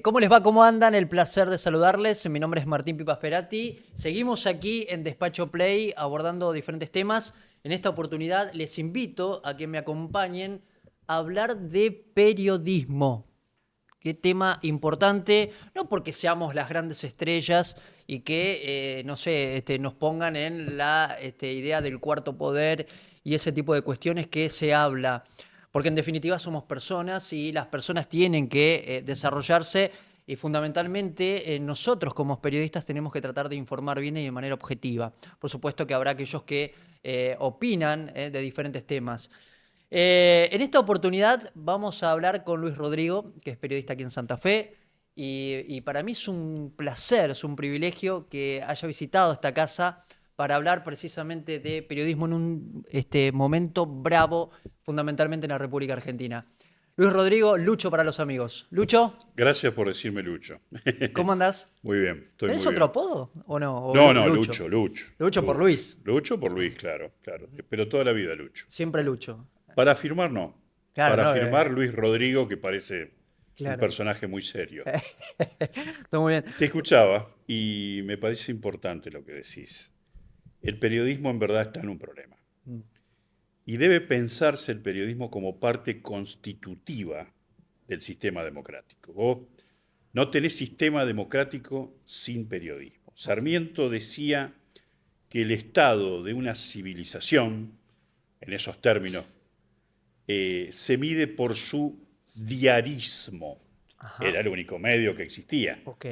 ¿Cómo les va? ¿Cómo andan? El placer de saludarles. Mi nombre es Martín Pipa Sperati. Seguimos aquí en Despacho Play abordando diferentes temas. En esta oportunidad les invito a que me acompañen a hablar de periodismo. Qué tema importante, no porque seamos las grandes estrellas y que, no sé, nos pongan en la idea del cuarto poder y ese tipo de cuestiones que se habla, porque en definitiva somos personas y las personas tienen que desarrollarse y fundamentalmente nosotros como periodistas tenemos que tratar de informar bien y de manera objetiva. Por supuesto que habrá aquellos que opinan de diferentes temas. En esta oportunidad vamos a hablar con Luis Rodrigo, que es periodista aquí en Santa Fe, y para mí es un placer, es un privilegio que haya visitado esta casa para hablar precisamente de periodismo en un momento bravo, fundamentalmente en la República Argentina. Luis Rodrigo, Lucho para los amigos. Lucho, Gracias por decirme Lucho. ¿cómo andás? Muy bien, estoy ¿Tenés muy otro bien. apodo o no? ¿O No, no, Lucho? Lucho por Lucho. Luis. Lucho por Luis, claro, claro. Pero toda la vida Lucho. Siempre Lucho. Para firmar, no. Claro, Para no, firmar Luis Rodrigo, que parece un claro. personaje muy serio. Está muy bien. Te escuchaba y me parece importante lo que decís. El periodismo en verdad está en un problema. Y debe pensarse el periodismo como parte constitutiva del sistema democrático. Vos no tenés sistema democrático sin periodismo. Ok. Sarmiento decía que el estado de una civilización, en esos términos, se mide por su diarismo. Ajá. Era el único medio que existía. Ok.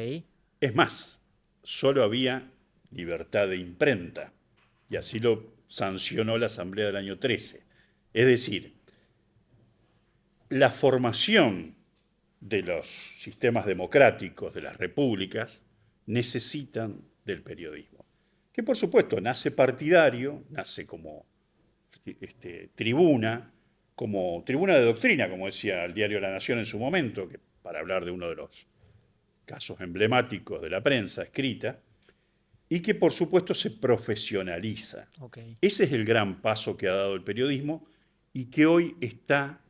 Es más, solo había libertad de imprenta, y así lo sancionó la Asamblea del año 13. Es decir, la formación de los sistemas democráticos, de las repúblicas, necesitan del periodismo. Que por supuesto nace partidario, nace como tribuna, como tribuna de doctrina, como decía el diario La Nación en su momento, que para hablar de uno de los casos emblemáticos de la prensa escrita, y que por supuesto se profesionaliza. Ok. Ese es el gran paso que ha dado el periodismo y que hoy está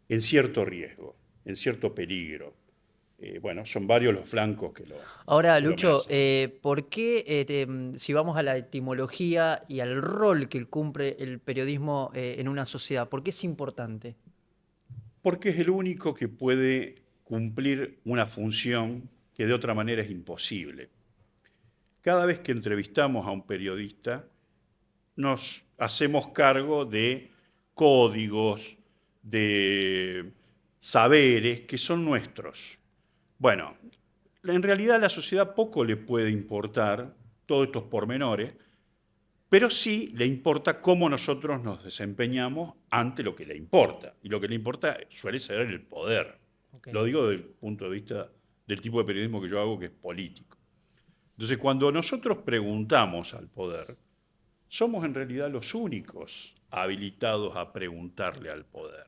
en cierto riesgo, en cierto peligro. Bueno, son varios los flancos Ahora, que lo Lucho, amenazan. ¿por qué, si vamos a la etimología y al rol que cumple el periodismo en una sociedad, por qué es importante? Porque es el único que puede cumplir una función que de otra manera es imposible. Cada vez que entrevistamos a un periodista, nos hacemos cargo de códigos, de saberes que son nuestros. Bueno, en realidad a la sociedad poco le puede importar todos estos pormenores, pero sí le importa cómo nosotros nos desempeñamos ante lo que le importa. Y lo que le importa suele ser el poder. Ok. Lo digo desde el punto de vista del tipo de periodismo que yo hago, que es político. Entonces, cuando nosotros preguntamos al poder, somos en realidad los únicos habilitados a preguntarle al poder.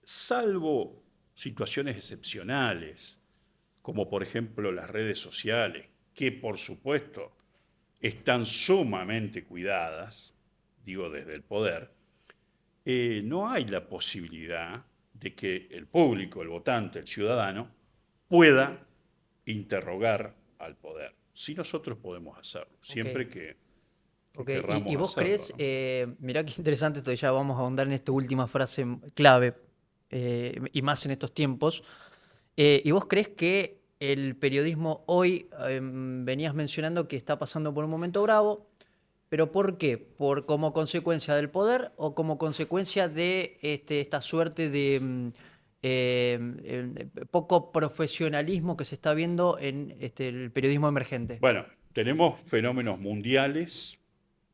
Salvo situaciones excepcionales, como por ejemplo las redes sociales, que por supuesto están sumamente cuidadas, digo desde el poder, no hay la posibilidad de que el público, el votante, el ciudadano, pueda interrogar al poder. Si nosotros podemos hacerlo, Ok. siempre que Ok. Y querramos vos hacerlo, crees, ¿no? mirá qué interesante esto, ya vamos a ahondar en esta última frase clave, y más en estos tiempos. ¿Y vos crees que el periodismo hoy, venías mencionando que está pasando por un momento bravo, pero ¿por qué? ¿Por como consecuencia del poder o como consecuencia de esta suerte de poco profesionalismo que se está viendo en el periodismo emergente? Bueno, tenemos fenómenos mundiales,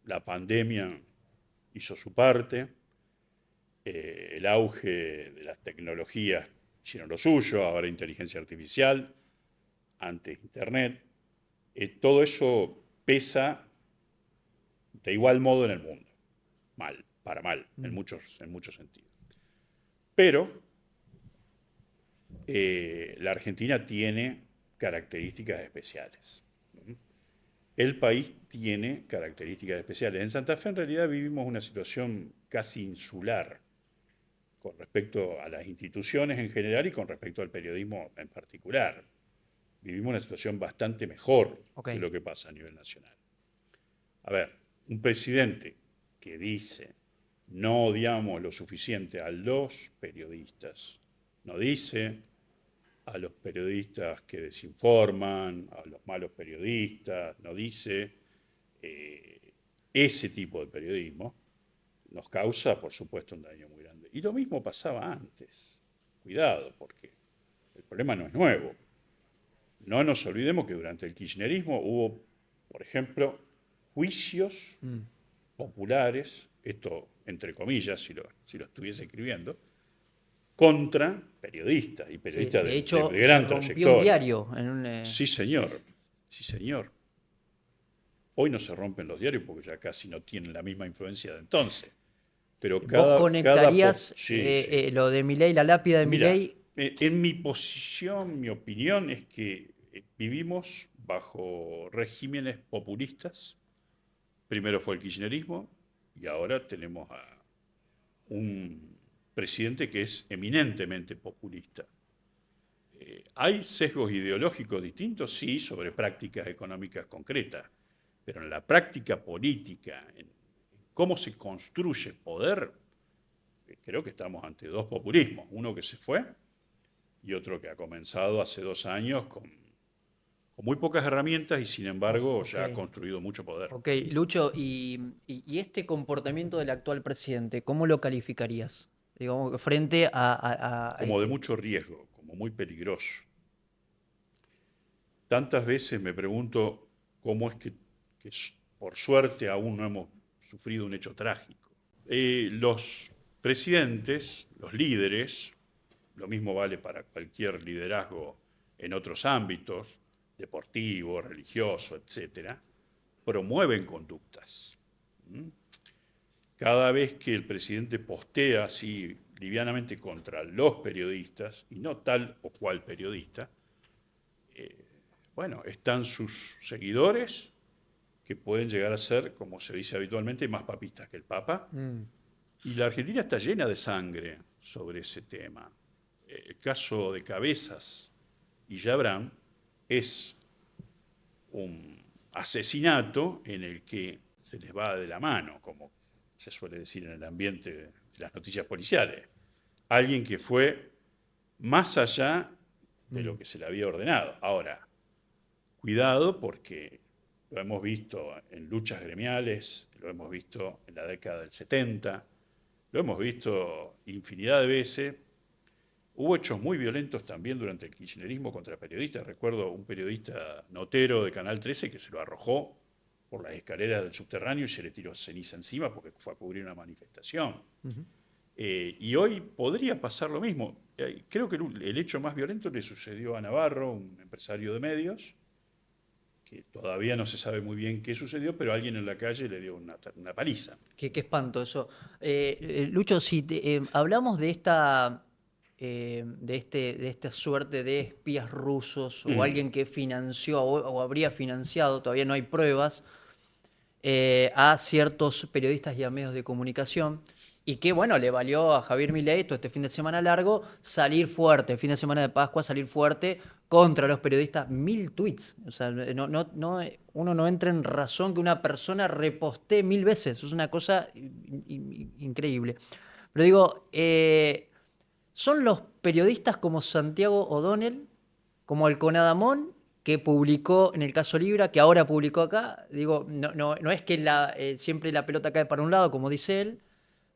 la pandemia hizo su parte, el auge de las tecnologías hicieron lo suyo, ahora inteligencia artificial, antes Internet, todo eso pesa de igual modo en el mundo, mal, para mal, Mm. en muchos sentidos. Pero la Argentina tiene características especiales. El país tiene características especiales. En Santa Fe en realidad vivimos una situación casi insular con respecto a las instituciones en general y con respecto al periodismo en particular. Vivimos una situación bastante mejor de lo que pasa a nivel nacional. A ver, un presidente que dice no odiamos lo suficiente a los periodistas, no dice a los periodistas que desinforman, a los malos periodistas, no dice ese tipo de periodismo, nos causa, por supuesto, un daño muy grande. Y lo mismo pasaba antes. Cuidado, porque el problema no es nuevo. No nos olvidemos que durante el kirchnerismo hubo, por ejemplo, juicios populares, esto entre comillas, si lo estuviese escribiendo, contra periodistas y Sí, periodistas de de hecho, se gran rompió un trayectoria. diario. Sí, señor. Sí, señor. Hoy no se rompen los diarios porque ya casi no tienen la misma influencia de entonces. Pero ¿Vos conectarías sí, sí. lo de Milei, la lápida de Mira, Milei? en mi posición, mi opinión es que vivimos bajo regímenes populistas. Primero fue el kirchnerismo y ahora tenemos a un presidente que es eminentemente populista. ¿Hay sesgos ideológicos distintos? Sí, sobre prácticas económicas concretas, pero en la práctica política, en cómo se construye poder, creo que estamos ante dos populismos, uno que se fue y otro que ha comenzado hace 2 años con muy pocas herramientas y sin embargo ya ha construido mucho poder. Ok, Lucho, y este comportamiento del actual presidente, ¿cómo lo calificarías? Digamos, frente a Como de este. mucho riesgo, como muy peligroso. Tantas veces me pregunto cómo es que por suerte aún no hemos sufrido un hecho trágico. Los presidentes, los líderes, lo mismo vale para cualquier liderazgo en otros ámbitos, deportivo, religioso, etcétera, promueven conductas. Cada vez que el presidente postea así livianamente contra los periodistas, y no tal o cual periodista, bueno, están sus seguidores, que pueden llegar a ser, como se dice habitualmente, más papistas que el Papa. Y la Argentina está llena de sangre sobre ese tema. El caso de Cabezas y Yabrán es un asesinato en el que se les va de la mano, como se suele decir en el ambiente de las noticias policiales. Alguien que fue más allá de lo que se le había ordenado. Ahora, cuidado porque lo hemos visto en luchas gremiales, lo hemos visto en la década del 70, lo hemos visto infinidad de veces. Hubo hechos muy violentos también durante el kirchnerismo contra periodistas. Recuerdo un periodista notero de Canal 13 que se lo arrojó por las escaleras del subterráneo y se le tiró ceniza encima porque fue a cubrir una manifestación. Y hoy podría pasar lo mismo. Creo que el hecho más violento le sucedió a Navarro, un empresario de medios, que todavía no se sabe muy bien qué sucedió, pero alguien en la calle le dio una paliza. Qué espanto eso. Lucho, si hablamos de esta suerte de espías rusos o alguien que financió o habría financiado, todavía no hay pruebas, a ciertos periodistas y a medios de comunicación. Y que, bueno, le valió a Javier Milei todo este fin de semana largo salir fuerte, el fin de semana de Pascua, salir fuerte contra los periodistas. 1000 tweets. O sea, uno no entra en razón que una persona repostee 1000 veces. Es una cosa increíble. Pero digo, son los periodistas como Santiago O'Donnell, como el Conadamón, que publicó en el caso Libra, que ahora publicó acá. Digo, no es que siempre la pelota cae para un lado, como dice él,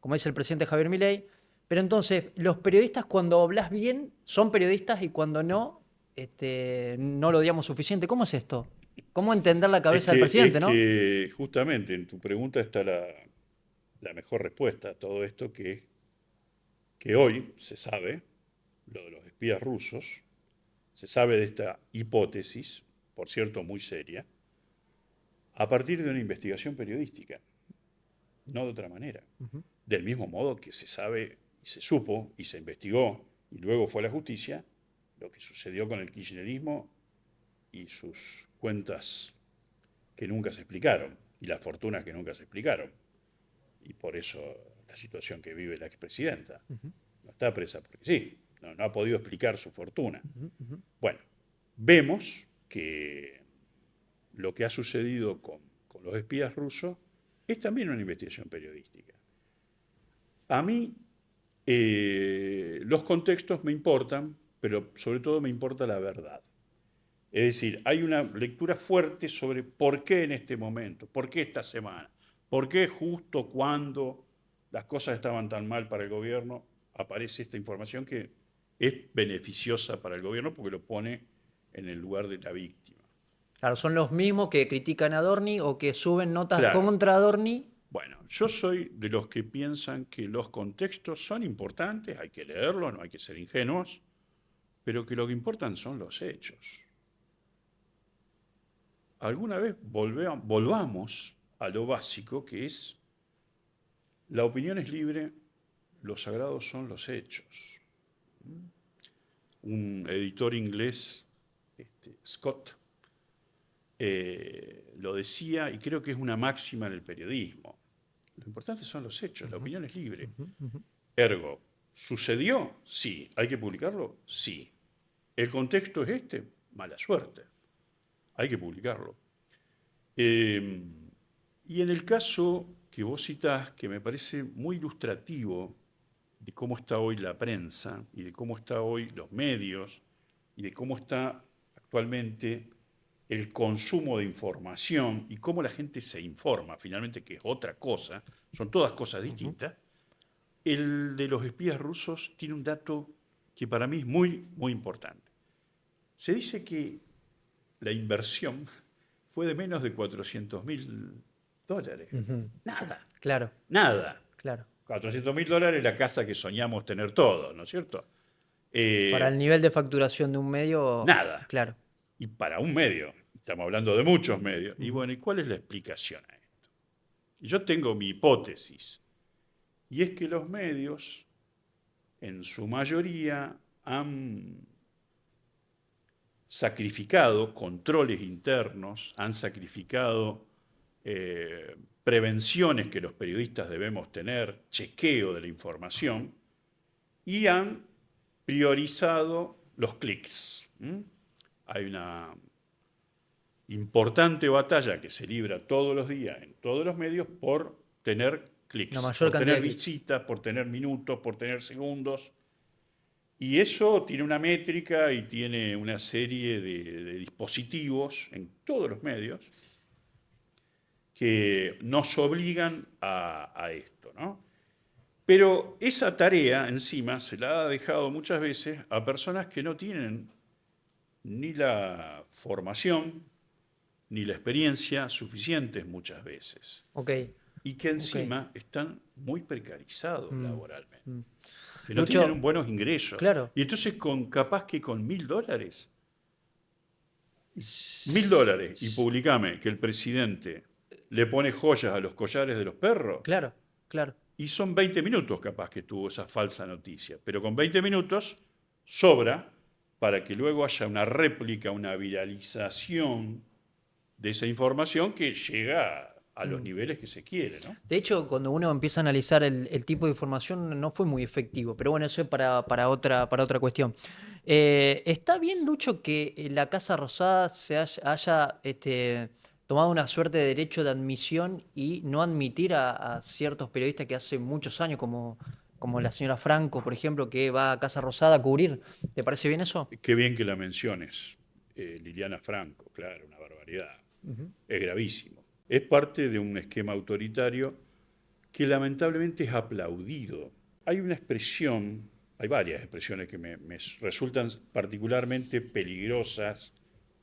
como dice el presidente Javier Milei. Pero entonces, los periodistas, cuando hablas bien, son periodistas y cuando no, no lo odiamos suficiente. ¿Cómo es esto? ¿Cómo entender la Es cabeza del que, presidente, es no? que justamente en tu pregunta está la mejor respuesta a todo esto, que es que hoy se sabe, lo de los espías rusos, se sabe de esta hipótesis, por cierto muy seria, a partir de una investigación periodística, no de otra manera. Del mismo modo que se sabe y se supo y se investigó y luego fue a la justicia lo que sucedió con el kirchnerismo y sus cuentas que nunca se explicaron y las fortunas que nunca se explicaron. Y por eso la situación que vive la expresidenta. está presa porque sí, no ha podido explicar su fortuna. Bueno, vemos que lo que ha sucedido con los espías rusos es también una investigación periodística. A mí los contextos me importan, pero sobre todo me importa la verdad. Es decir, hay una lectura fuerte sobre por qué en este momento, por qué esta semana, por qué justo cuando las cosas estaban tan mal para el gobierno aparece esta información que es beneficiosa para el gobierno porque lo pone en el lugar de la víctima. Claro, son los mismos que critican a Adorni o que suben notas Claro. contra Adorni. Bueno, yo soy de los que piensan que los contextos son importantes, hay que leerlos, no hay que ser ingenuos, pero que lo que importan son los hechos. Alguna vez volvamos a lo básico, que es la opinión es libre, los sagrados son los hechos. Un editor inglés, Scott, lo decía, y creo que es una máxima en el periodismo. Lo importante son los hechos, la opinión es libre. Ergo, ¿sucedió? Sí. ¿Hay que publicarlo? Sí. ¿El contexto es este? Mala suerte. Hay que publicarlo. Y en el caso que vos citás, que me parece muy ilustrativo de cómo está hoy la prensa y de cómo está hoy los medios y de cómo está actualmente el consumo de información y cómo la gente se informa, finalmente, que es otra cosa, son todas cosas distintas, el de los espías rusos tiene un dato que para mí es muy, muy importante. Se dice que la inversión fue de menos de $400.000. Nada. Claro, Nada. claro. $400.000 es la casa que soñamos tener todos, ¿no es cierto? Para el nivel de facturación de un medio, Nada. claro. Y para un medio, estamos hablando de muchos medios. Y bueno, ¿y cuál es la explicación a esto? Yo tengo mi hipótesis, y es que los medios, en su mayoría, han sacrificado controles internos, han sacrificado prevenciones que los periodistas debemos tener, chequeo de la información, y han priorizado los clics. Hay una importante batalla que se libra todos los días en todos los medios por tener clics, La mayor por cantidad tener de clics. visitas, por tener minutos, por tener segundos. Y eso tiene una métrica y tiene una serie de dispositivos en todos los medios que nos obligan a esto, ¿no? Pero esa tarea encima se la ha dejado muchas veces a personas que no tienen ni la formación ni la experiencia suficientes muchas veces. Ok. Y que encima están muy precarizados laboralmente. Que no Lucho, tienen buenos ingresos. claro. Y entonces capaz que con $1.000, $1.000, y publicame que el presidente le pone joyas a los collares de los perros, Claro, claro. y son 20 minutos capaz que tuvo esa falsa noticia. Pero con 20 minutos sobra para que luego haya una réplica, una viralización de esa información que llega a los niveles que se quiere, ¿no? De hecho, cuando uno empieza a analizar el tipo de información, no fue muy efectivo. Pero bueno, eso es para otra cuestión. ¿Está bien, Lucho, que la Casa Rosada haya tomado una suerte de derecho de admisión y no admitir a ciertos periodistas que hace muchos años, como la señora Franco, por ejemplo, que va a Casa Rosada a cubrir? ¿Te parece bien eso? Qué bien que la menciones, Liliana Franco, claro, una barbaridad. Es gravísimo. Es parte de un esquema autoritario que lamentablemente es aplaudido. Hay una expresión, hay varias expresiones que me resultan particularmente peligrosas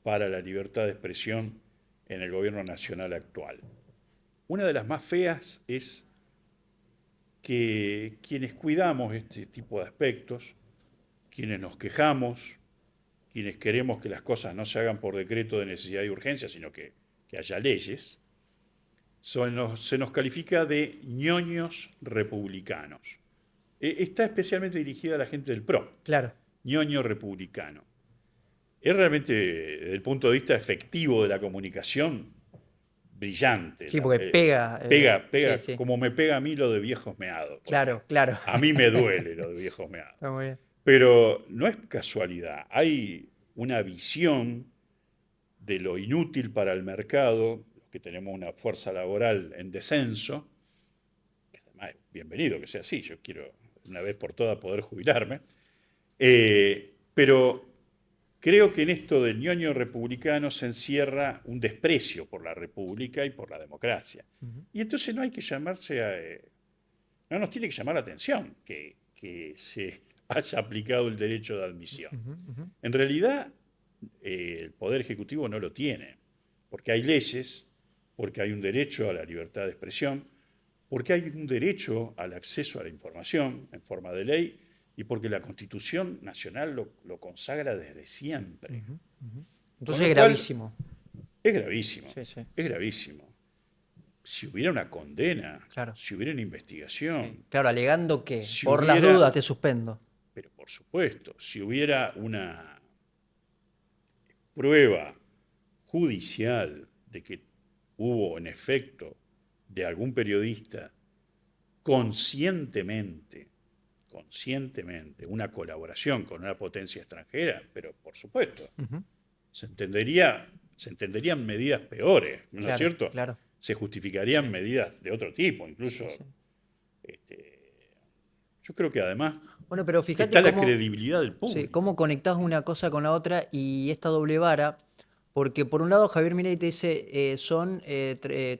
para la libertad de expresión en el gobierno nacional actual. Una de las más feas es que quienes cuidamos este tipo de aspectos, quienes nos quejamos, quienes queremos que las cosas no se hagan por decreto de necesidad y urgencia, sino que haya leyes, se nos califica de ñoños republicanos. Está especialmente dirigida a la gente del PRO, Claro. ñoño republicano. Es realmente, desde el punto de vista efectivo de la comunicación, brillante. Sí, porque pega. Pega, Sí, sí. como me pega a mí lo de viejos meados. Claro, claro. A mí me duele lo de viejos meados. Está muy bien. Pero no es casualidad. Hay una visión de lo inútil para el mercado, que tenemos una fuerza laboral en descenso, que además es bienvenido que sea así, yo quiero una vez por todas poder jubilarme, pero creo que en esto del ñoño republicano se encierra un desprecio por la república y por la democracia. Ujú, Y entonces no hay que llamarse a... no nos tiene que llamar la atención que se haya aplicado el derecho de admisión. ujú, ujú. En realidad, el Poder Ejecutivo no lo tiene, porque hay leyes, porque hay un derecho a la libertad de expresión, porque hay un derecho al acceso a la información en forma de ley y porque la Constitución Nacional lo consagra desde siempre. Ujú, ujú. Con Entonces es lo cual, gravísimo. es gravísimo, Sí, sí, es gravísimo. Si hubiera una condena, claro. si hubiera una Sí. investigación, Claro, alegando que si por las hubiera, dudas te suspendo. pero por supuesto, si hubiera una prueba judicial de que hubo en efecto de algún periodista conscientemente, conscientemente, una colaboración con una potencia extranjera, pero por supuesto, Ujú. se entenderían medidas peores, ¿no es Claro, cierto? claro. Se justificarían Sí, medidas de otro tipo, incluso, sí, sí. este, yo creo que además Bueno, pero fíjate está la cómo, credibilidad del sí, público. cómo conectás una cosa con la otra y esta doble vara, porque por un lado Javier Milei te dice,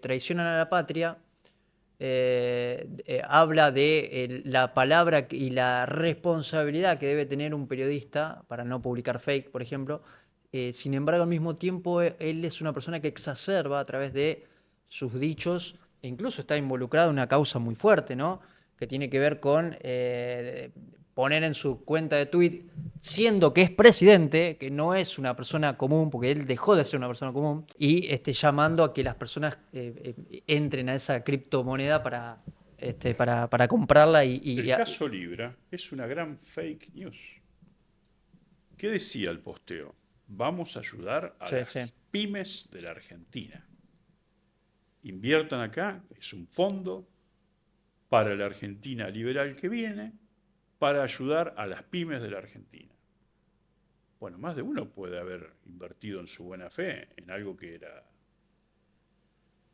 traicionan a la patria, habla de la palabra y la responsabilidad que debe tener un periodista para no publicar fake, por ejemplo. Sin embargo, al mismo tiempo, él es una persona que exacerba a través de sus dichos e incluso está involucrado en una causa muy fuerte, ¿no? Que tiene que ver con poner en su cuenta de Twitter, siendo que es presidente, que no es una persona común, porque él dejó de ser una persona común, y llamando a que las personas entren a esa criptomoneda para comprarla El caso Libra es una gran fake news. ¿Qué decía el posteo? Vamos a ayudar a sí, sí. las pymes de la Argentina. Inviertan acá, es un fondo para la Argentina liberal que viene, para ayudar a las pymes de la Argentina. Bueno, más de uno puede haber invertido en su buena fe en algo que era...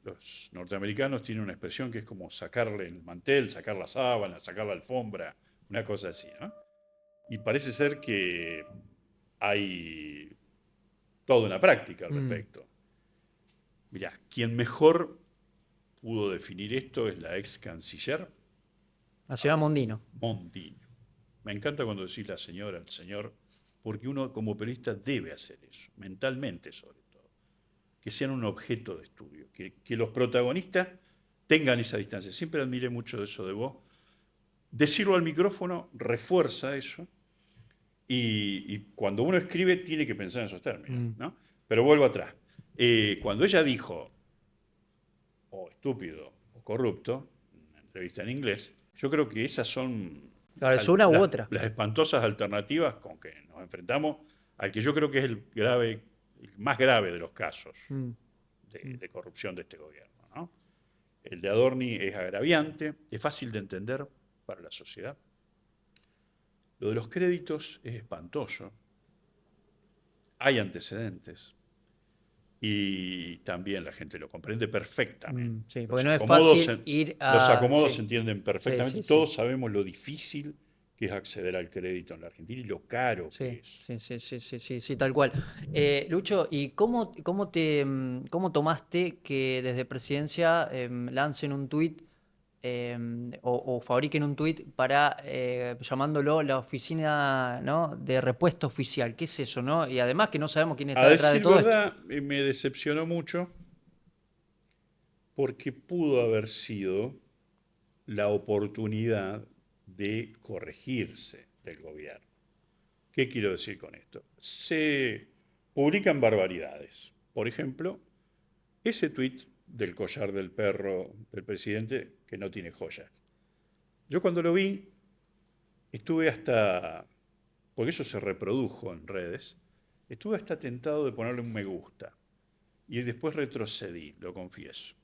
Los norteamericanos tienen una expresión que es como sacarle el mantel, sacar la sábana, sacar la alfombra, una cosa así, ¿no? Y parece ser que hay toda una práctica al Mm. respecto. Mirá, quien mejor pudo definir esto es la ex canciller La señora Mondino. Mondino. Me encanta cuando decís la señora, el señor, porque uno como periodista debe hacer eso, mentalmente sobre todo. Que sean un objeto de estudio, que los protagonistas tengan esa distancia. Siempre admiré mucho de eso de vos. Decirlo al micrófono refuerza eso y cuando uno escribe tiene que pensar en esos términos, Mm. ¿no? Pero vuelvo atrás. Cuando ella dijo, o estúpido o corrupto, en una entrevista en inglés, yo creo que esas son Claro, es una u otra. las espantosas alternativas con que nos enfrentamos al que yo creo que es el más grave de los casos Mm, mm. de corrupción de este gobierno, ¿no? El de Adorni es agraviante, es fácil de entender para la sociedad. Lo de los créditos es espantoso. Hay antecedentes y también la gente lo comprende perfectamente. Sí, porque no es fácil ir Los a... acomodos se Sí, entienden sí, perfectamente sí, y sí. todos sabemos lo difícil que es acceder al crédito en la Argentina y lo caro que Sí, es. sí, sí, sí, sí, sí, sí, tal cual. Lucho, ¿y cómo tomaste que desde Presidencia lancen un tuit o fabriquen un tuit para llamándolo la oficina, ¿no?, de repuesto oficial? ¿Qué es eso, no? Y además que no sabemos quién A está detrás de decir todo esto. verdad, me decepcionó mucho porque pudo haber sido la oportunidad de corregirse del gobierno. ¿Qué quiero decir con esto? Se publican barbaridades. Por ejemplo, ese tuit del collar del perro del presidente que no tiene joyas. Yo cuando lo vi, estuve hasta, porque eso se reprodujo en redes, estuve hasta tentado de ponerle un me gusta. y después retrocedí, lo confieso.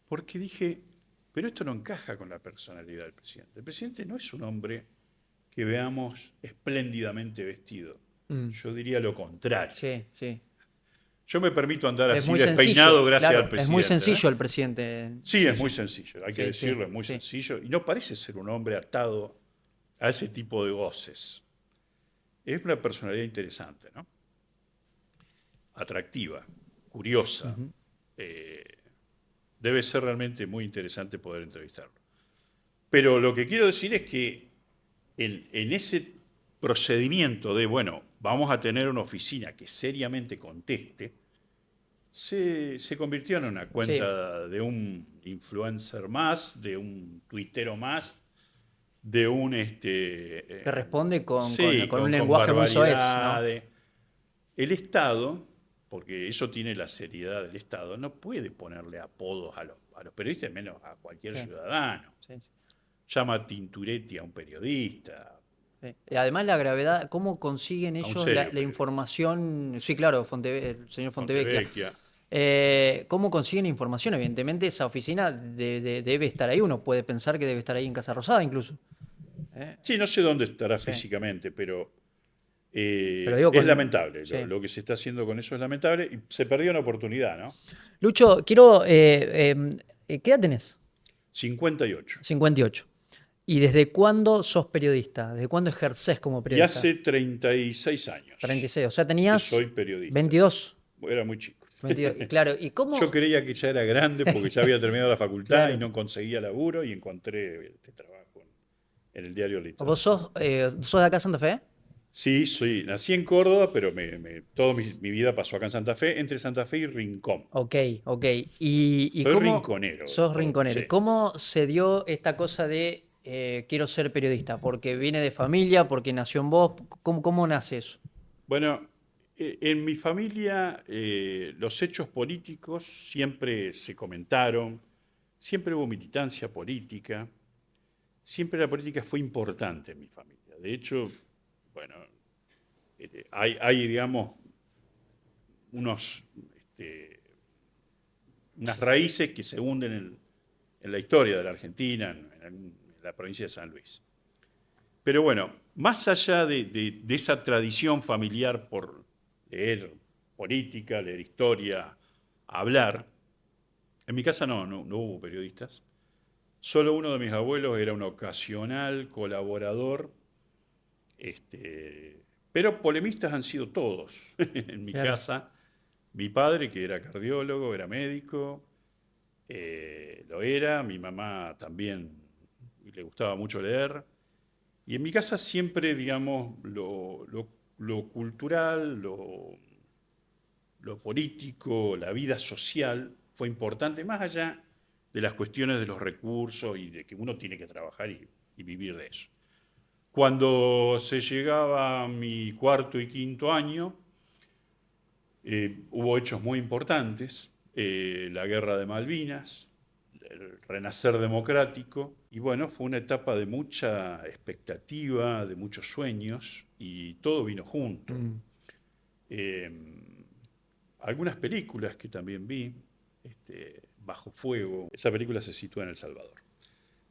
Porque dije, pero esto no encaja con la personalidad del presidente. El presidente no es un hombre que veamos espléndidamente vestido. Mm, Yo diría lo contrario. sí, sí. Yo me permito andar Es así muy despeinado sencillo, gracias claro. al Es muy presidente, ¿eh? sencillo el presidente. Sí, Sí, es muy sí. sencillo, hay que Sí, sí, decirlo, es muy sí. sencillo. Y no parece ser un hombre atado a ese tipo de goces. Es una personalidad interesante, ¿no? Atractiva, curiosa. Ujú. Eh, Debe ser realmente muy interesante poder entrevistarlo. Pero lo que quiero decir es que en ese procedimiento de, bueno, vamos a tener una oficina que seriamente conteste, se convirtió en una Sí, cuenta de un influencer más, de un tuitero más, de un, que responde sí, con un con lenguaje muy soez, ¿no? barbaridades. El Estado, porque eso tiene la seriedad del Estado, no puede ponerle apodos a los periodistas, menos a cualquier Sí, ciudadano. sí, sí. Llama Tinturetti a un periodista, Sí. Y además la gravedad, cómo consiguen a un ellos serio la periodista. información, sí, claro, el señor Fontevecchia. Fontevecchia. ¿Cómo consiguen información? Evidentemente esa oficina debe estar ahí, uno puede pensar que debe estar ahí en Casa Rosada incluso. ¿Eh? Sí, no sé dónde estará Sí. físicamente, pero Pero digo es con... lamentable. Sí. Lo que se está haciendo con eso es lamentable y se perdió una oportunidad, ¿no? Lucho, quiero... ¿qué edad tenés? 58. 58. ¿Y desde cuándo sos periodista? ¿Desde cuándo ejercés como Y periodista? hace 36 años 36. O sea, que tenías soy periodista. 22. Era muy chico. 22. Y claro, ¿y Yo cómo? creía que ya era grande porque ya había terminado la facultad y Claro. no conseguía laburo y encontré este trabajo en el diario ¿Vos Litoral. sos de acá, Santa Fe? Sí, nací en Córdoba, pero toda mi vida pasó acá en Santa Fe, entre Santa Fe y Rincón. Ok, ok. ¿Y Soy cómo rinconero, sos rinconero? sí. ¿Y cómo se dio esta cosa de quiero ser periodista? ¿Porque viene de familia? ¿Porque nació en vos? ¿Cómo nace eso? Bueno, en mi familia los hechos políticos siempre se comentaron, siempre hubo militancia política, siempre la política fue importante en mi familia. De hecho, bueno, digamos, unos, este, unas raíces que se hunden en la historia de la Argentina, en la provincia de San Luis. Pero bueno, más allá de esa tradición familiar por leer política, leer historia, hablar, en mi casa no hubo periodistas. Solo uno de mis abuelos era un ocasional colaborador, pero polemistas han sido todos. En mi Claro. casa, mi padre, que era cardiólogo, era médico, lo era, mi mamá también le gustaba mucho leer. Y en mi casa siempre, digamos, lo cultural, lo político, la vida social fue importante, más allá de las cuestiones de los recursos y de que uno tiene que trabajar y vivir de eso. Cuando se llegaba a mi cuarto y quinto año, hubo hechos muy importantes, la guerra de Malvinas, el renacer democrático, y bueno, fue una etapa de mucha expectativa, de muchos sueños, y todo vino junto. Mm. Eh, Algunas películas que también vi, Bajo Fuego, esa película se sitúa en El Salvador.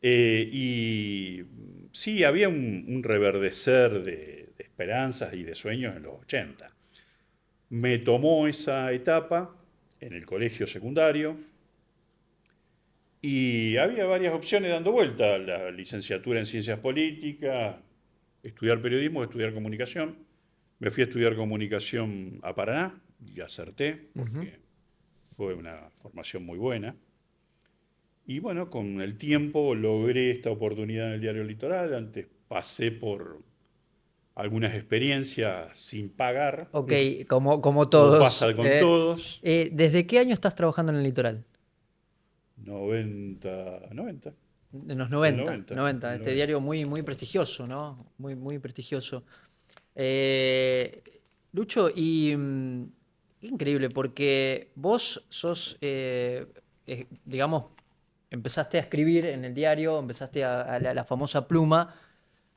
Y sí, había un reverdecer de esperanzas y de sueños en los 80. Me tomó esa etapa en el colegio secundario y había varias opciones dando vuelta, la licenciatura en ciencias políticas, estudiar periodismo, estudiar comunicación. Me fui a estudiar comunicación a Paraná y acerté Ujú. porque fue una formación muy buena. Y bueno, con el tiempo logré esta oportunidad en el Diario Litoral. Antes pasé por algunas experiencias sin pagar, Ok, como como todos. pasa con todos. ¿Desde qué año estás trabajando en el litoral? 90, En los del 90, 90, 90. del Este 90. diario muy prestigioso, ¿no? Muy prestigioso. Eh, Lucho, increíble, porque vos sos, digamos, empezaste a escribir en el diario, empezaste a la famosa pluma,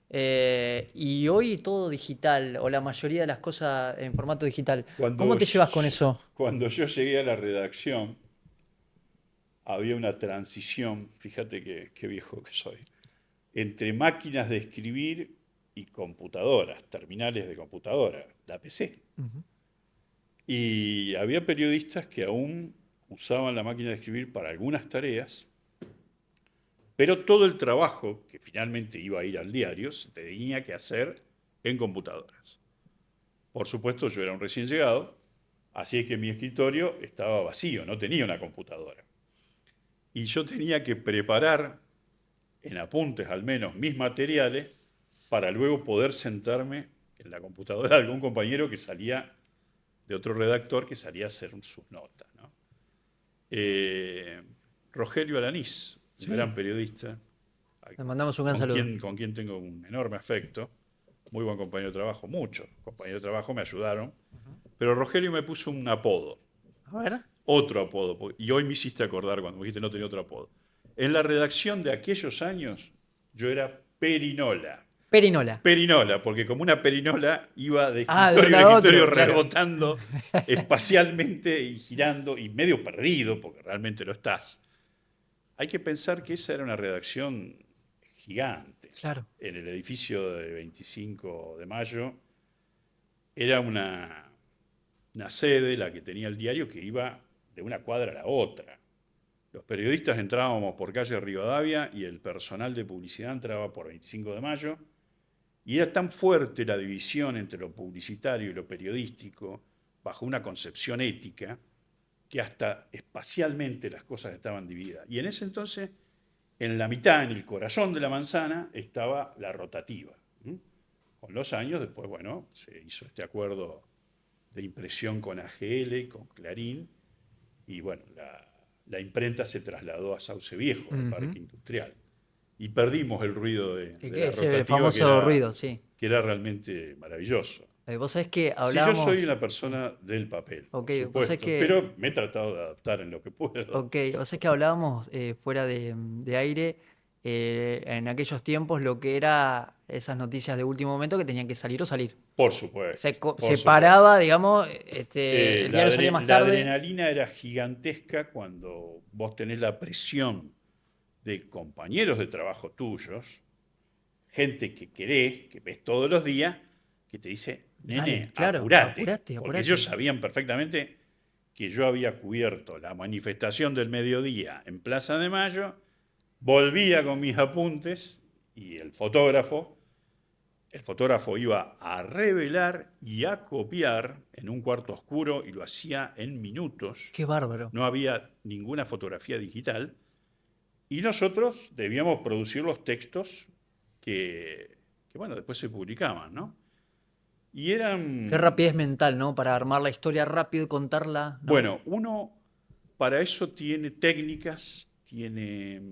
Y hoy todo digital, o la mayoría de las cosas en formato digital. ¿Cómo Cuando, te llevas con eso? cuando yo llegué a la redacción, había una transición, fíjate qué viejo que soy, entre máquinas de escribir y computadoras, terminales de computadora, la PC. Ujú. Y había periodistas que aún usaban la máquina de escribir para algunas tareas, pero todo el trabajo que finalmente iba a ir al diario se tenía que hacer en computadoras. Por supuesto, yo era un recién llegado, así es que mi escritorio estaba vacío, no tenía una computadora. Y yo tenía que preparar, en apuntes al menos, mis materiales para luego poder sentarme en la computadora de algún compañero que salía, de otro redactor que salía a hacer sus notas, ¿no? Eh, Rogelio Alanís, un gran Sí, periodista, le mandamos un gran saludo. con quien tengo un enorme afecto, muy buen compañero de trabajo, muchos compañeros de trabajo me ayudaron, pero Rogelio me puso un apodo, A ver. otro apodo, y hoy me hiciste acordar cuando me dijiste no tenía otro apodo. En la redacción de aquellos años yo era Perinola. Perinola. Perinola, porque como una perinola iba de Ah, de un escritorio en lado a escritorio otro, claro. rebotando espacialmente y girando y medio perdido, porque realmente lo estás. Hay que pensar que esa era una redacción gigante. Claro. En el edificio de 25 de Mayo era una sede, la que tenía el diario, que iba de una cuadra a la otra. Los periodistas entrábamos por calle Rivadavia y el personal de publicidad entraba por 25 de Mayo. Y era tan fuerte la división entre lo publicitario y lo periodístico, bajo una concepción ética, que hasta espacialmente las cosas estaban divididas. Y en ese entonces, en la mitad, en el corazón de la manzana, estaba la rotativa. Con los años, después, bueno, se hizo este acuerdo de impresión con AGL, con Clarín, y bueno, la imprenta se trasladó a Sauce Viejo, al Ujú. Parque Industrial. Y perdimos el ruido de Que la es el rotativa, famoso ruido, sí. que era realmente maravilloso. Vos sabés que Si yo soy hablábamos. una Sí. persona del papel, Ok, por vos sabés supuesto, que. pero me he tratado de adaptar en lo que puedo. Ok, vos sabés que hablábamos fuera de aire en aquellos tiempos lo que era esas noticias de último momento que tenían que salir o salir. Por supuesto, Se por supuesto. paraba, digamos, el diario salía más La tarde. adrenalina era gigantesca cuando vos tenés la presión de compañeros de trabajo tuyos, gente que querés, que ves todos los días, que te dice, Dale, nene, claro, apurate, apurate, porque ellos apurate. sabían perfectamente que yo había cubierto la manifestación del mediodía en Plaza de Mayo, volvía con mis apuntes y el fotógrafo iba a revelar y a copiar en un cuarto oscuro y lo hacía en minutos. Qué bárbaro. No había ninguna fotografía digital y nosotros debíamos producir los textos bueno, después se publicaban, ¿no? Y Qué eran, rapidez mental, ¿no? Para armar la historia rápido y contarla, ¿no? bueno, uno para eso tiene técnicas, tiene,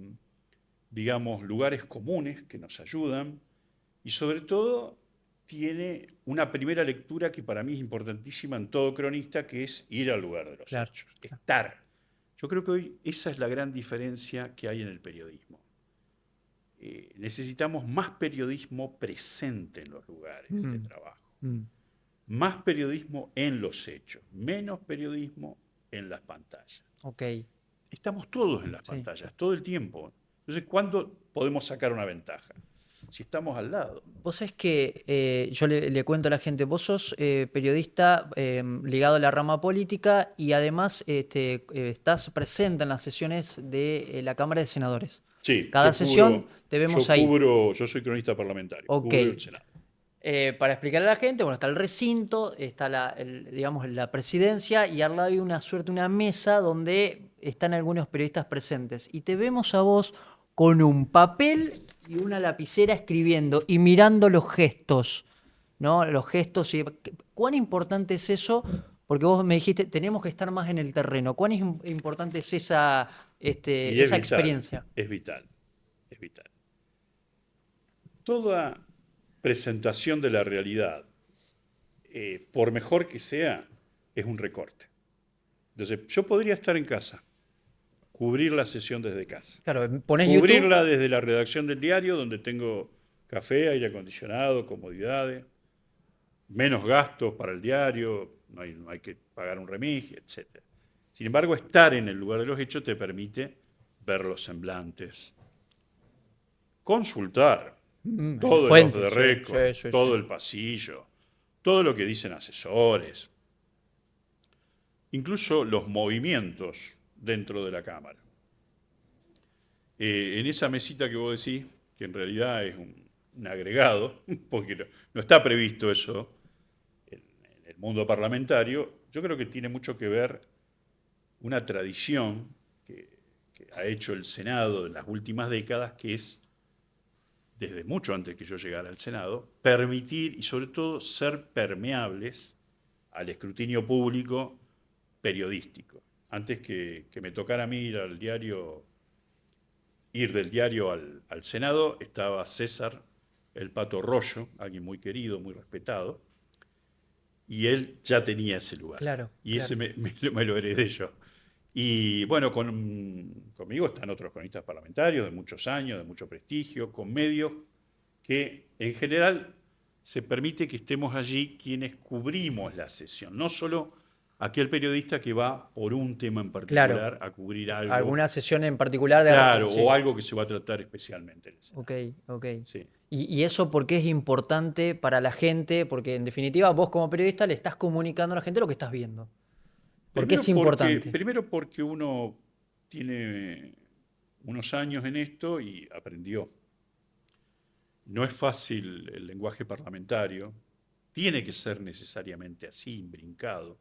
digamos, lugares comunes que nos ayudan y sobre todo tiene una primera lectura que para mí es importantísima en todo cronista, que es ir al lugar de los Claro, hechos, claro. estar. Yo creo que hoy esa es la gran diferencia que hay en el periodismo. Necesitamos más periodismo presente en los lugares de Mm, trabajo, mm. más periodismo en los hechos, menos periodismo en las pantallas. Ok, Estamos todos en las sí. pantallas, todo el tiempo. Entonces, ¿cuándo podemos sacar una ventaja? Si estamos al lado. Vos sabés que yo le cuento a la gente, vos sos periodista ligado a la rama política y además estás presente en las sesiones de la Cámara de Senadores. Sí, Cada sesión te vemos ahí. yo soy cronista parlamentario, Ok. cubro el Senado. Para explicarle a la gente, bueno, está el recinto, está digamos, la presidencia y al lado hay una suerte, una mesa donde están algunos periodistas presentes. Y te vemos a vos con un papel y una lapicera escribiendo y mirando los gestos, ¿no? Los gestos y ¿cuán importante es eso? Porque vos me dijiste, tenemos que estar más en el terreno. ¿Cuán importante es Y es esa vital, experiencia? es vital, es vital. Toda presentación de la realidad, por mejor que sea, es un recorte. Entonces, yo podría estar en casa, cubrir la sesión desde casa, Claro, pones YouTube. cubrirla desde la redacción del diario, donde tengo Café, aire acondicionado, comodidades, menos gastos para el diario, no hay que pagar un remis, etc. Sin embargo, estar en el lugar de los hechos te permite ver los semblantes, consultar En la todo el off fuente, the sí, record, sí, sí, todo sí. el pasillo, todo lo que dicen asesores, incluso los movimientos dentro de la cámara. En esa mesita que vos decís, que en realidad es un agregado, porque no está previsto eso en el mundo parlamentario, yo creo que tiene mucho que ver una tradición que ha hecho el Senado en las últimas décadas, que es, desde mucho antes que yo llegara al Senado, permitir y sobre todo ser permeables al escrutinio público periodístico. Antes que me tocara a mí ir del diario al Senado, estaba César el Pato Rollo, alguien muy querido, muy respetado, y él ya tenía ese lugar. Claro, Y ese claro. me lo heredé yo. Y bueno, conmigo están otros cronistas parlamentarios de muchos años, de mucho prestigio, con medios que en general se permite que estemos allí quienes cubrimos la sesión, no solo aquel periodista que va por un tema en Claro. particular a cubrir algo, ¿Alguna sesión en particular de... claro, o Sí. algo que se va a tratar especialmente en el Ok, Senado. ok. Sí. Y eso por qué es importante para la gente? Porque en definitiva vos como periodista le estás comunicando a la gente lo que estás viendo. ¿Por qué es importante? Primero porque uno tiene unos años en esto y aprendió. No es fácil el lenguaje parlamentario, tiene que ser necesariamente así, imbrincado.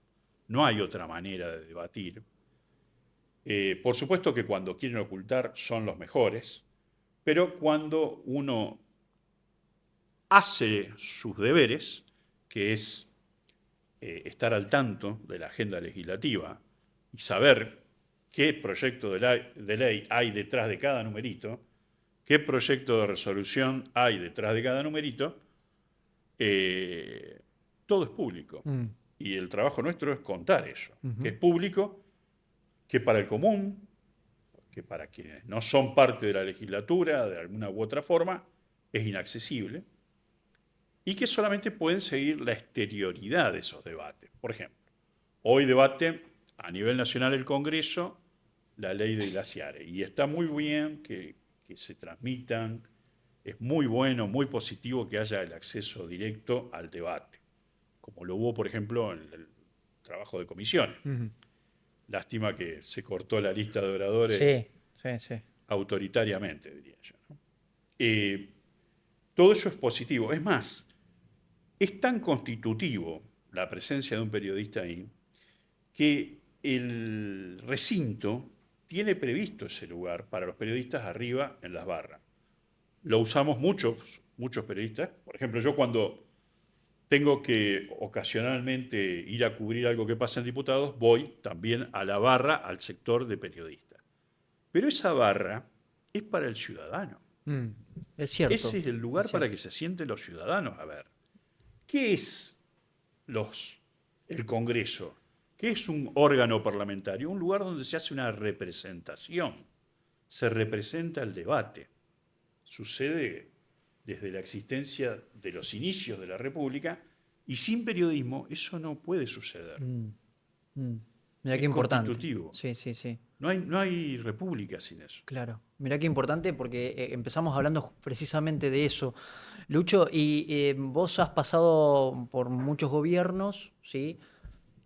No hay otra manera de debatir. Por supuesto que cuando quieren ocultar son los mejores, pero cuando uno hace sus deberes, que es estar al tanto de la agenda legislativa y saber qué proyecto de ley hay detrás de cada numerito, qué proyecto de resolución hay detrás de cada numerito, todo es público. Mm, Y el trabajo nuestro es contar eso, que ujú. es público, que para el común, que para quienes no son parte de la legislatura de alguna u otra forma, es inaccesible, y que solamente pueden seguir la exterioridad de esos debates. Por ejemplo, hoy debate a nivel nacional el Congreso la ley de glaciares, y está muy bien que se transmitan, es muy bueno, muy positivo que haya el acceso directo al debate, como lo hubo, por ejemplo, en el trabajo de comisiones. Ujú. Lástima que se cortó la lista de oradores Sí, sí, sí. autoritariamente, diría yo, ¿no? Todo eso es positivo. Es más, es tan constitutivo la presencia de un periodista ahí que el recinto tiene previsto ese lugar para los periodistas arriba en las barras. Lo usamos muchos periodistas. Por ejemplo, yo cuando tengo que ocasionalmente ir a cubrir algo que pasa en diputados, voy también a la barra, al sector de periodistas. Pero esa barra es para el ciudadano. Mm, es Ese cierto, es el es lugar para cierto. que se sienten los ciudadanos a ver. ¿Qué es el Congreso? ¿Qué es un órgano parlamentario? Un lugar donde se hace una representación. Se representa el debate. Sucede desde la existencia de los inicios de la República y sin periodismo eso no puede suceder. Mm, mm. Mirá qué Es importante. constitutivo. Sí, sí, sí. No hay república sin eso. Claro. Mirá qué importante porque empezamos hablando precisamente de eso. Lucho, y vos has pasado por muchos gobiernos, ¿sí?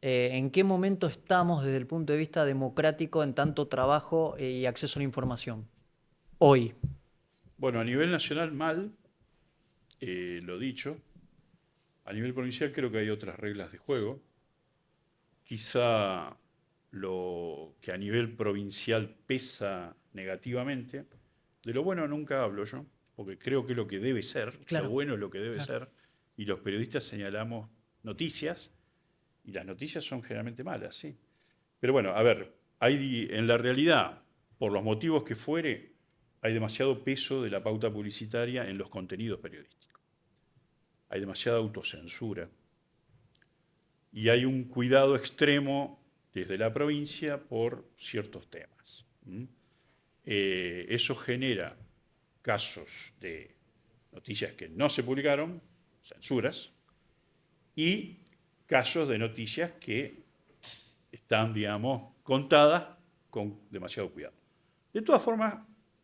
¿En qué momento estamos desde el punto de vista democrático en tanto trabajo y acceso a la información? Hoy. Bueno, a nivel nacional mal, lo dicho. A nivel provincial creo que hay otras reglas de juego. Quizá lo que a nivel provincial pesa negativamente, de lo bueno nunca hablo yo, porque creo que es lo que debe ser, lo Claro, bueno es lo que debe claro. ser, y los periodistas señalamos noticias, y las noticias son generalmente malas, sí. Pero bueno, a ver, en la realidad, por los motivos que fuere, hay demasiado peso de la pauta publicitaria en los contenidos periodísticos. Hay demasiada autocensura y hay un cuidado extremo desde la provincia por ciertos temas. Eso genera casos de noticias que no se publicaron, censuras, y casos de noticias que están, digamos, contadas con demasiado cuidado. De todas formas,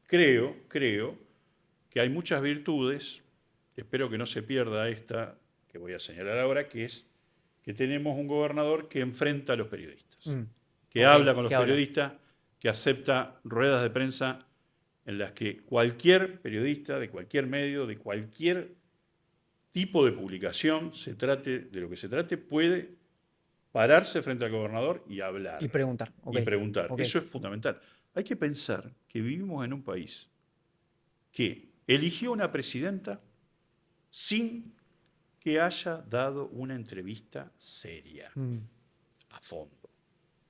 creo que hay muchas virtudes, espero que no se pierda esta que voy a señalar ahora, que es que tenemos un gobernador que enfrenta a los periodistas, que habla con los periodistas, que acepta ruedas de prensa en las que cualquier periodista de cualquier medio, de cualquier tipo de publicación, se trate de lo que se trate, puede pararse frente al gobernador y hablar. Y preguntar. Y preguntar. Eso es fundamental. Hay que pensar que vivimos en un país que eligió una presidenta sin que haya dado una entrevista seria, a fondo.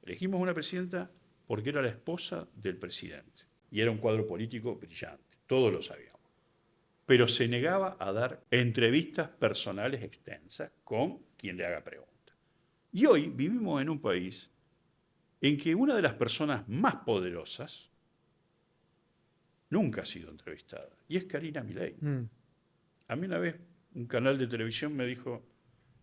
Elegimos una presidenta porque era la esposa del presidente y era un cuadro político brillante, todos lo sabíamos. Pero se negaba a dar entrevistas personales extensas con quien le haga preguntas. Y hoy vivimos en un país en que una de las personas más poderosas nunca ha sido entrevistada, y es Karina Milei. A mí una vez un canal de televisión me dijo,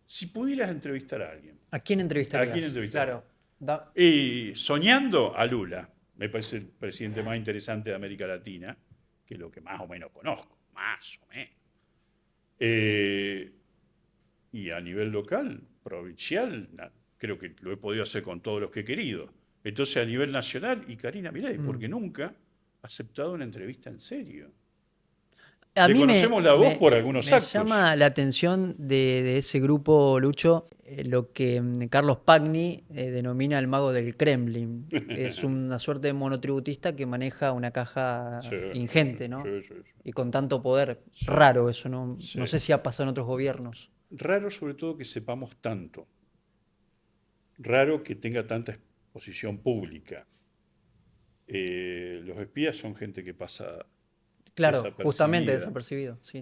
si pudieras entrevistar a alguien. ¿A quién entrevistarías? ¿A quién entrevistarías? Claro. Y soñando a Lula, me parece el presidente más interesante de América Latina, que es lo que más o menos conozco, más o menos. Y a nivel local, provincial, creo que lo he podido hacer con todos los que he querido. Entonces a nivel nacional, y Karina Milei, porque nunca ha aceptado una entrevista en serio. Le conocemos la voz por algunos actos. Me llama la atención de ese grupo, Lucho, lo que Carlos Pagni denomina el mago del Kremlin. Es una suerte de monotributista que maneja una caja ingente, ¿no? Sí. Y con tanto poder. Raro eso, ¿no? Sí. No sé si ha pasado en otros gobiernos. Raro sobre todo que sepamos tanto. Raro que tenga tanta exposición pública. Los espías son gente que pasa... Claro, justamente desapercibido, sí.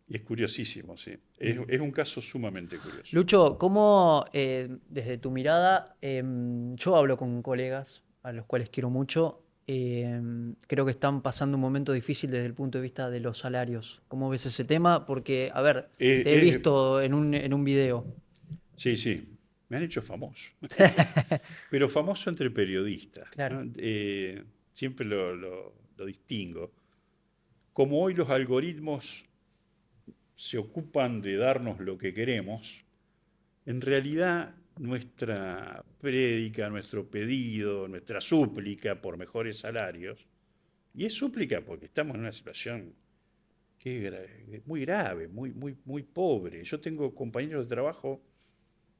Y es curiosísimo, sí. Es un caso sumamente curioso. Lucho, ¿cómo desde tu mirada, yo hablo con colegas a los cuales quiero mucho, creo que están pasando un momento difícil desde el punto de vista de los salarios? ¿Cómo ves ese tema? Porque, a ver, te he visto en un video. Sí, me han hecho famoso. Pero famoso entre periodistas. Claro. ¿No? Siempre lo distingo. Como hoy los algoritmos se ocupan de darnos lo que queremos, en realidad nuestra prédica, nuestro pedido, nuestra súplica por mejores salarios, y es súplica porque estamos en una situación que es muy grave, muy pobre. Yo tengo compañeros de trabajo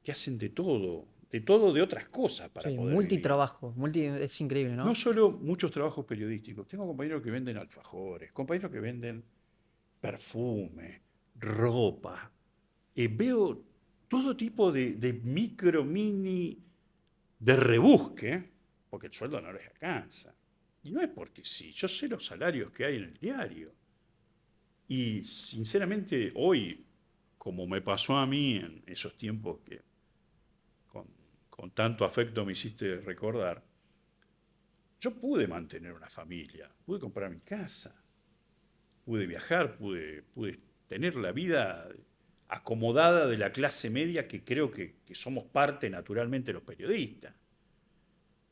que hacen de todo de otras cosas para poder multitrabajo, es increíble, ¿no? No solo muchos trabajos periodísticos. Tengo compañeros que venden alfajores, compañeros que venden perfume, ropa. Veo todo tipo de micro, mini, de rebusque, porque el sueldo no les alcanza. Y no es porque sí, yo sé los salarios que hay en el diario. Y sinceramente hoy, como me pasó a mí en esos tiempos que con tanto afecto me hiciste recordar, yo pude mantener una familia, pude comprar mi casa, pude viajar, pude tener la vida acomodada de la clase media que creo que somos parte naturalmente los periodistas.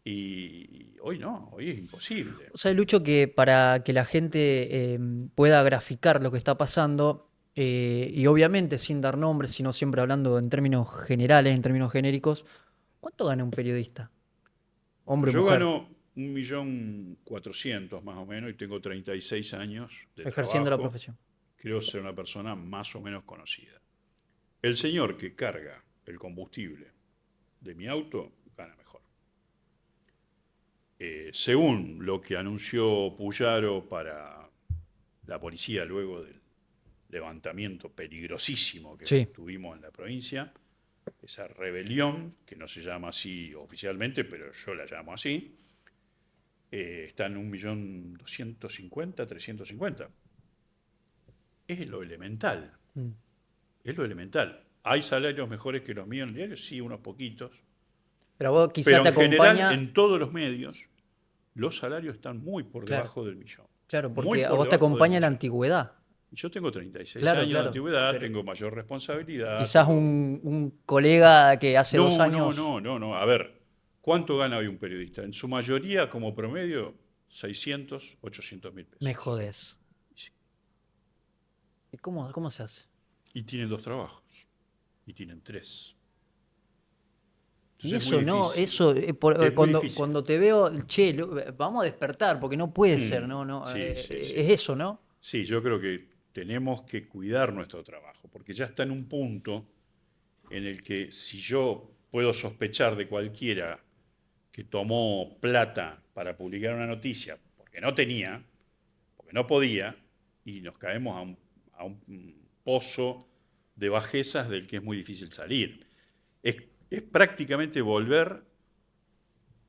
Y hoy no, hoy es imposible. O sea, Lucho, que para que la gente pueda graficar lo que está pasando, y obviamente sin dar nombres, sino siempre hablando en términos generales, en términos genéricos, ¿cuánto gana un periodista? Hombre o Yo mujer. gano 1.400.000 más o menos y tengo 36 años de ejerciendo trabajo. La profesión. Creo ser una persona más o menos conocida. El señor que carga el combustible de mi auto gana mejor. Según lo que anunció Puyaro para la policía luego del levantamiento peligrosísimo que tuvimos en la provincia, esa rebelión, que no se llama así oficialmente, pero yo la llamo así, está en 1.250.000, 350.000. Es lo elemental. Es lo elemental. ¿Hay salarios mejores que los míos en el diario? Sí, unos poquitos. Pero vos quizás te acompaña... general, en todos los medios, los salarios están muy por debajo del millón. Claro, porque a vos te acompaña la antigüedad. Yo tengo 36 Claro, años de claro. antigüedad, Pero tengo mayor responsabilidad. quizás un colega que hace 2 años. No. A ver, ¿cuánto gana hoy un periodista? En su mayoría, como promedio, 600, 800 mil Me pesos. jodes. Sí. ¿Y cómo se hace? Y tienen 2 trabajos. Y tienen 3. Y Entonces es muy eso no, difícil. eso, Es muy difícil. cuando te veo, che, vamos a despertar, porque no puede ser, Mm, sí, sí, es sí. eso, ¿no? Sí, yo creo que tenemos que cuidar nuestro trabajo, porque ya está en un punto en el que si yo puedo sospechar de cualquiera que tomó plata para publicar una noticia porque no tenía, porque no podía, y nos caemos a un pozo de bajezas del que es muy difícil salir. Es, es prácticamente volver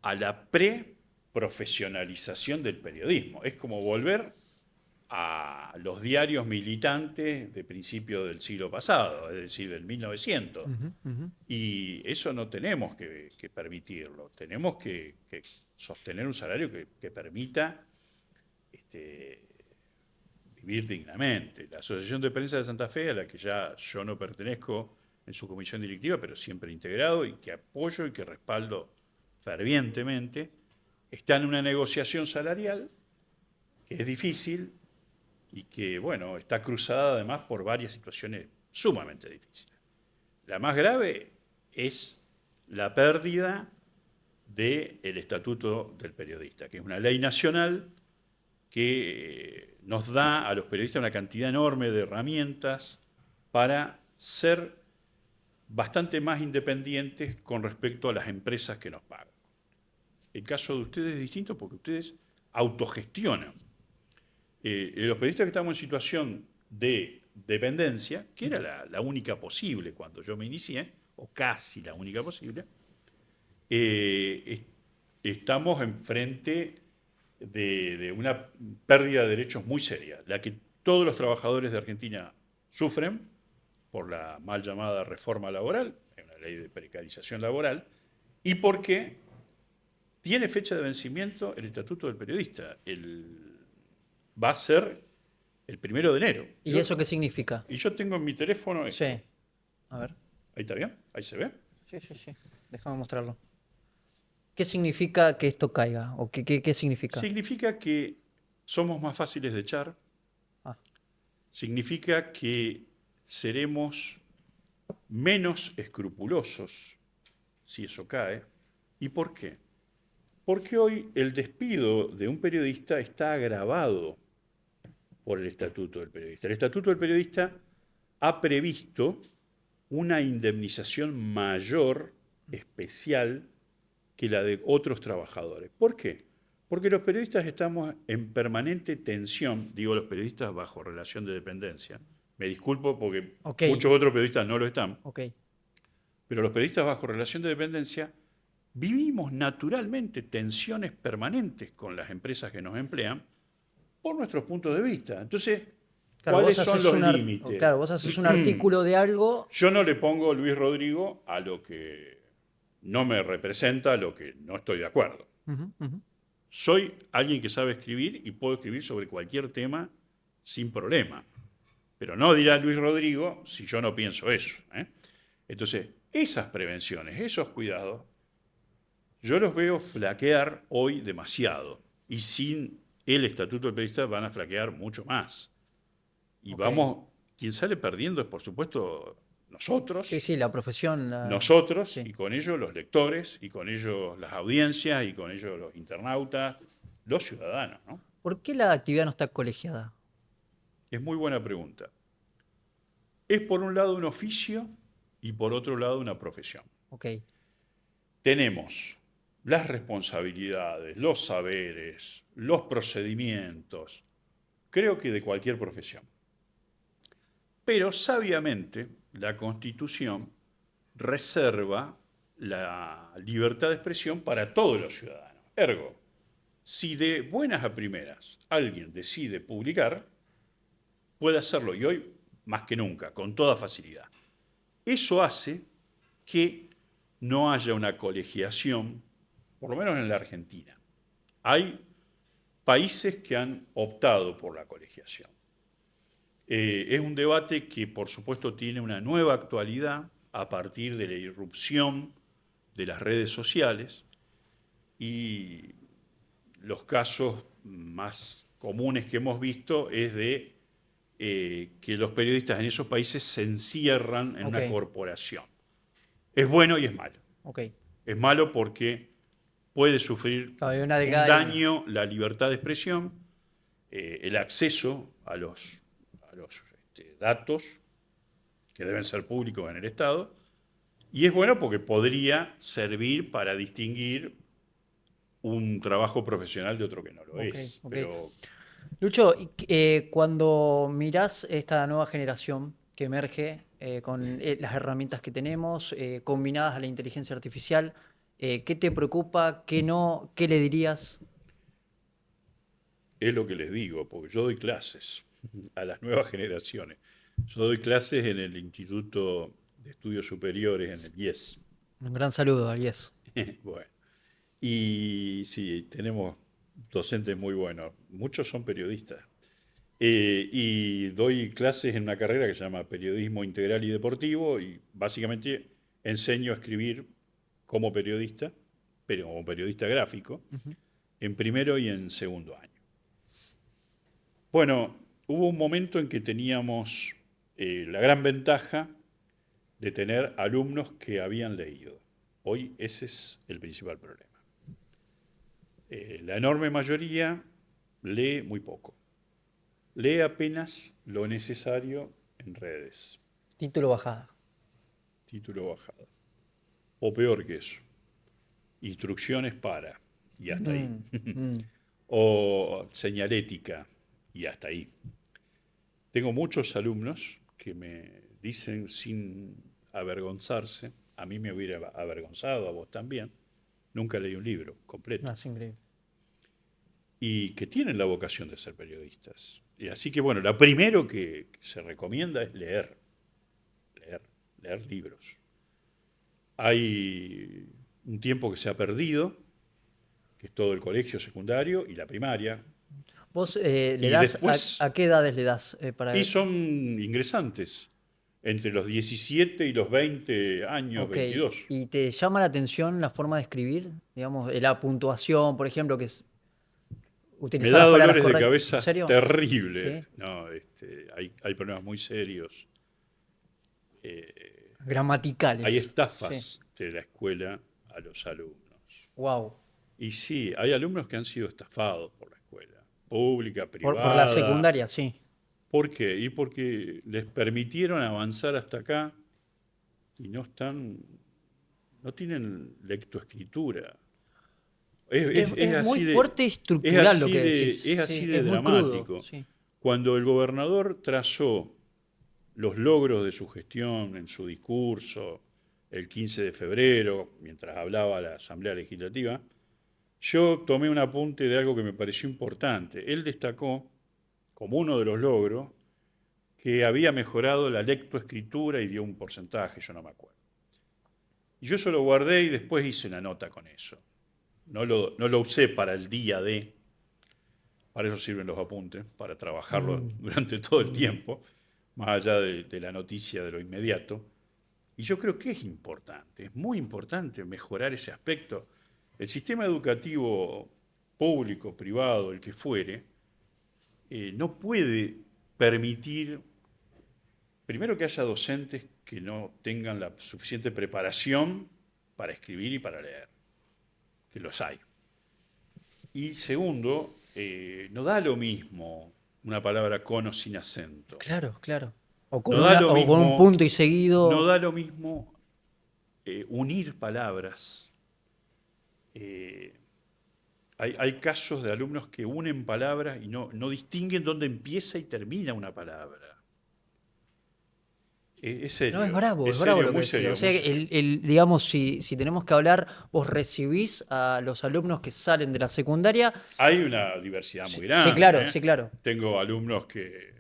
a la pre-profesionalización del periodismo. Es como volver a los diarios militantes de principios del siglo pasado, es decir, del 1900. Ujú, ujú. Y eso no tenemos que permitirlo. Tenemos que sostener un salario que permita este, vivir dignamente. La Asociación de Prensa de Santa Fe, a la que ya yo no pertenezco en su comisión directiva, pero siempre integrado y que apoyo y que respaldo fervientemente, está en una negociación salarial que es difícil y que, bueno, está cruzada además por varias situaciones sumamente difíciles. La más grave es la pérdida del Estatuto del Periodista, que es una ley nacional que nos da a los periodistas una cantidad enorme de herramientas para ser bastante más independientes con respecto a las empresas que nos pagan. El caso de ustedes es distinto porque ustedes autogestionan. Los periodistas que estamos en situación de dependencia, que era la única posible cuando yo me inicié, o casi la única posible, estamos enfrente de una pérdida de derechos muy seria, la que todos los trabajadores de Argentina sufren por la mal llamada reforma laboral, es una ley de precarización laboral, y porque tiene fecha de vencimiento el Estatuto del Periodista. Va a ser el 1 de enero. ¿Y eso qué significa? Y yo tengo en mi teléfono Sí, esto. a ver. Ahí está bien, ahí se ve. Sí, sí, sí. Déjame mostrarlo. ¿Qué significa que esto caiga? ¿O qué significa? Significa que somos más fáciles de echar, Ah, significa que seremos menos escrupulosos si eso cae. ¿Y por qué? Porque hoy el despido de un periodista está agravado por el Estatuto del Periodista. El Estatuto del Periodista ha previsto una indemnización mayor, especial, que la de otros trabajadores. ¿Por qué? Porque los periodistas estamos en permanente tensión, digo los periodistas bajo relación de dependencia. Me disculpo porque ok, muchos otros periodistas no lo están, ok. pero los periodistas bajo relación de dependencia vivimos naturalmente tensiones permanentes con las empresas que nos emplean por nuestros puntos de vista. Entonces, Claro, ¿cuáles son los límites? claro, vos haces un artículo de algo. Yo no le pongo Luis Rodrigo a lo que no me representa, a lo que no estoy de acuerdo. Ujú, ujú. Soy alguien que sabe escribir y puedo escribir sobre cualquier tema sin problema. Pero no dirá Luis Rodrigo si yo no pienso eso. Entonces, esas prevenciones, esos cuidados, yo los veo flaquear hoy demasiado. Y sin el Estatuto del Periodista van a flaquear mucho más. Y Ok. quien sale perdiendo es por supuesto Sí, nosotros, sí, la profesión. nosotros Sí. y con ellos los lectores y con ellos las audiencias y con ellos los internautas, los ciudadanos, ¿no? ¿Por qué la actividad no está colegiada? Es muy buena pregunta. Es por un lado un oficio y por otro lado una profesión. Ok. Tenemos las responsabilidades, los saberes, los procedimientos, creo que de cualquier profesión. Pero sabiamente la Constitución reserva la libertad de expresión para todos los ciudadanos. Ergo, si de buenas a primeras alguien decide publicar, puede hacerlo y hoy más que nunca, con toda facilidad. Eso hace que no haya una colegiación, por lo menos en la Argentina. Hay países que han optado por la colegiación. Es un debate que, por supuesto, tiene una nueva actualidad a partir de la irrupción de las redes sociales y los casos más comunes que hemos visto es de que los periodistas en esos países se encierran en Ok, una corporación. Es bueno y es malo. ok. Es malo porque puede sufrir Claro, hay una un década y... daño la libertad de expresión, el acceso a los datos que deben ser públicos en el Estado, y es bueno porque podría servir para distinguir un trabajo profesional de otro que no lo Ok, es. ok. Pero Lucho, cuando mirás esta nueva generación que emerge con las herramientas que tenemos, combinadas a la inteligencia artificial, ¿qué te preocupa? ¿Qué no? ¿Qué le dirías? es lo que les digo, porque yo doy clases a las nuevas generaciones. Yo doy clases en el Instituto de Estudios Superiores, en el IES. Un gran saludo, Alies. Bueno, y sí, tenemos docentes muy buenos. Muchos son periodistas. Y doy clases en una carrera que se llama Periodismo Integral y Deportivo y básicamente enseño a escribir como periodista, pero como periodista gráfico, en primero y en segundo año. Bueno, hubo un momento en que teníamos la gran ventaja de tener alumnos que habían leído. Hoy ese es el principal problema. La enorme mayoría lee muy poco. Lee apenas lo necesario en redes, Título bajada. título bajado. O peor que eso, instrucciones para, y hasta ahí. Mm, mm. O señalética, y hasta ahí. Tengo muchos alumnos que me dicen sin avergonzarse, a mí me hubiera avergonzado, a vos también, nunca leí un libro No, completo, es increíble. y que tienen la vocación de ser periodistas. Y así que bueno, lo primero que se recomienda es leer, leer libros. Hay un tiempo que se ha perdido, que es todo el colegio secundario y la primaria, ¿Vos le y das, después, a qué edades le das y para... son ingresantes, entre los 17 y los 20 años, Ok, 22. ¿y te llama la atención la forma de escribir? Digamos, la puntuación, por ejemplo, que es Me utilizar da las palabras dolores de correctas. ¿En cabeza serio? terribles. Sí. No, hay problemas muy serios. Eh, hay Gramaticales. Sí. estafas de la escuela a los alumnos. Wow. Y sí, hay alumnos que han sido estafados por la escuela, pública, Por la privada. secundaria, sí. ¿Por qué? Y porque les permitieron avanzar hasta acá y no tienen lectoescritura. Es Es muy así de, fuerte y estructural lo que es decís. así Sí, de es muy crudo. dramático. Sí. Cuando el gobernador trazó los logros de su gestión en su discurso el 15 de febrero, mientras hablaba a la Asamblea Legislativa, yo tomé un apunte de algo que me pareció importante. Él destacó como uno de los logros que había mejorado la lectoescritura y dio un porcentaje, yo no me acuerdo. Y yo eso lo guardé y después hice una nota con eso. No lo usé para el día de, para eso sirven los apuntes, para trabajarlo Mm, durante todo el mm. tiempo, más allá de la noticia de lo inmediato. Y yo creo que es muy importante mejorar ese aspecto. El sistema educativo público, privado, el que fuere, no puede permitir, primero, que haya docentes que no tengan la suficiente preparación para escribir y para leer, que los hay. Y segundo, no da lo mismo una palabra con o sin acento. Claro, claro. O con No da lo o con un mismo, punto y no seguido. da lo mismo unir palabras. Eh, hay casos de alumnos que unen palabras y no distinguen dónde empieza y termina una palabra. No, es es bravo serio, lo que muy decís. O serio, sea, muy serio. digamos, si tenemos que hablar, vos recibís a los alumnos que salen de la secundaria. Hay una diversidad Sí, muy sí, grande, claro, ¿eh? sí, claro. Tengo alumnos que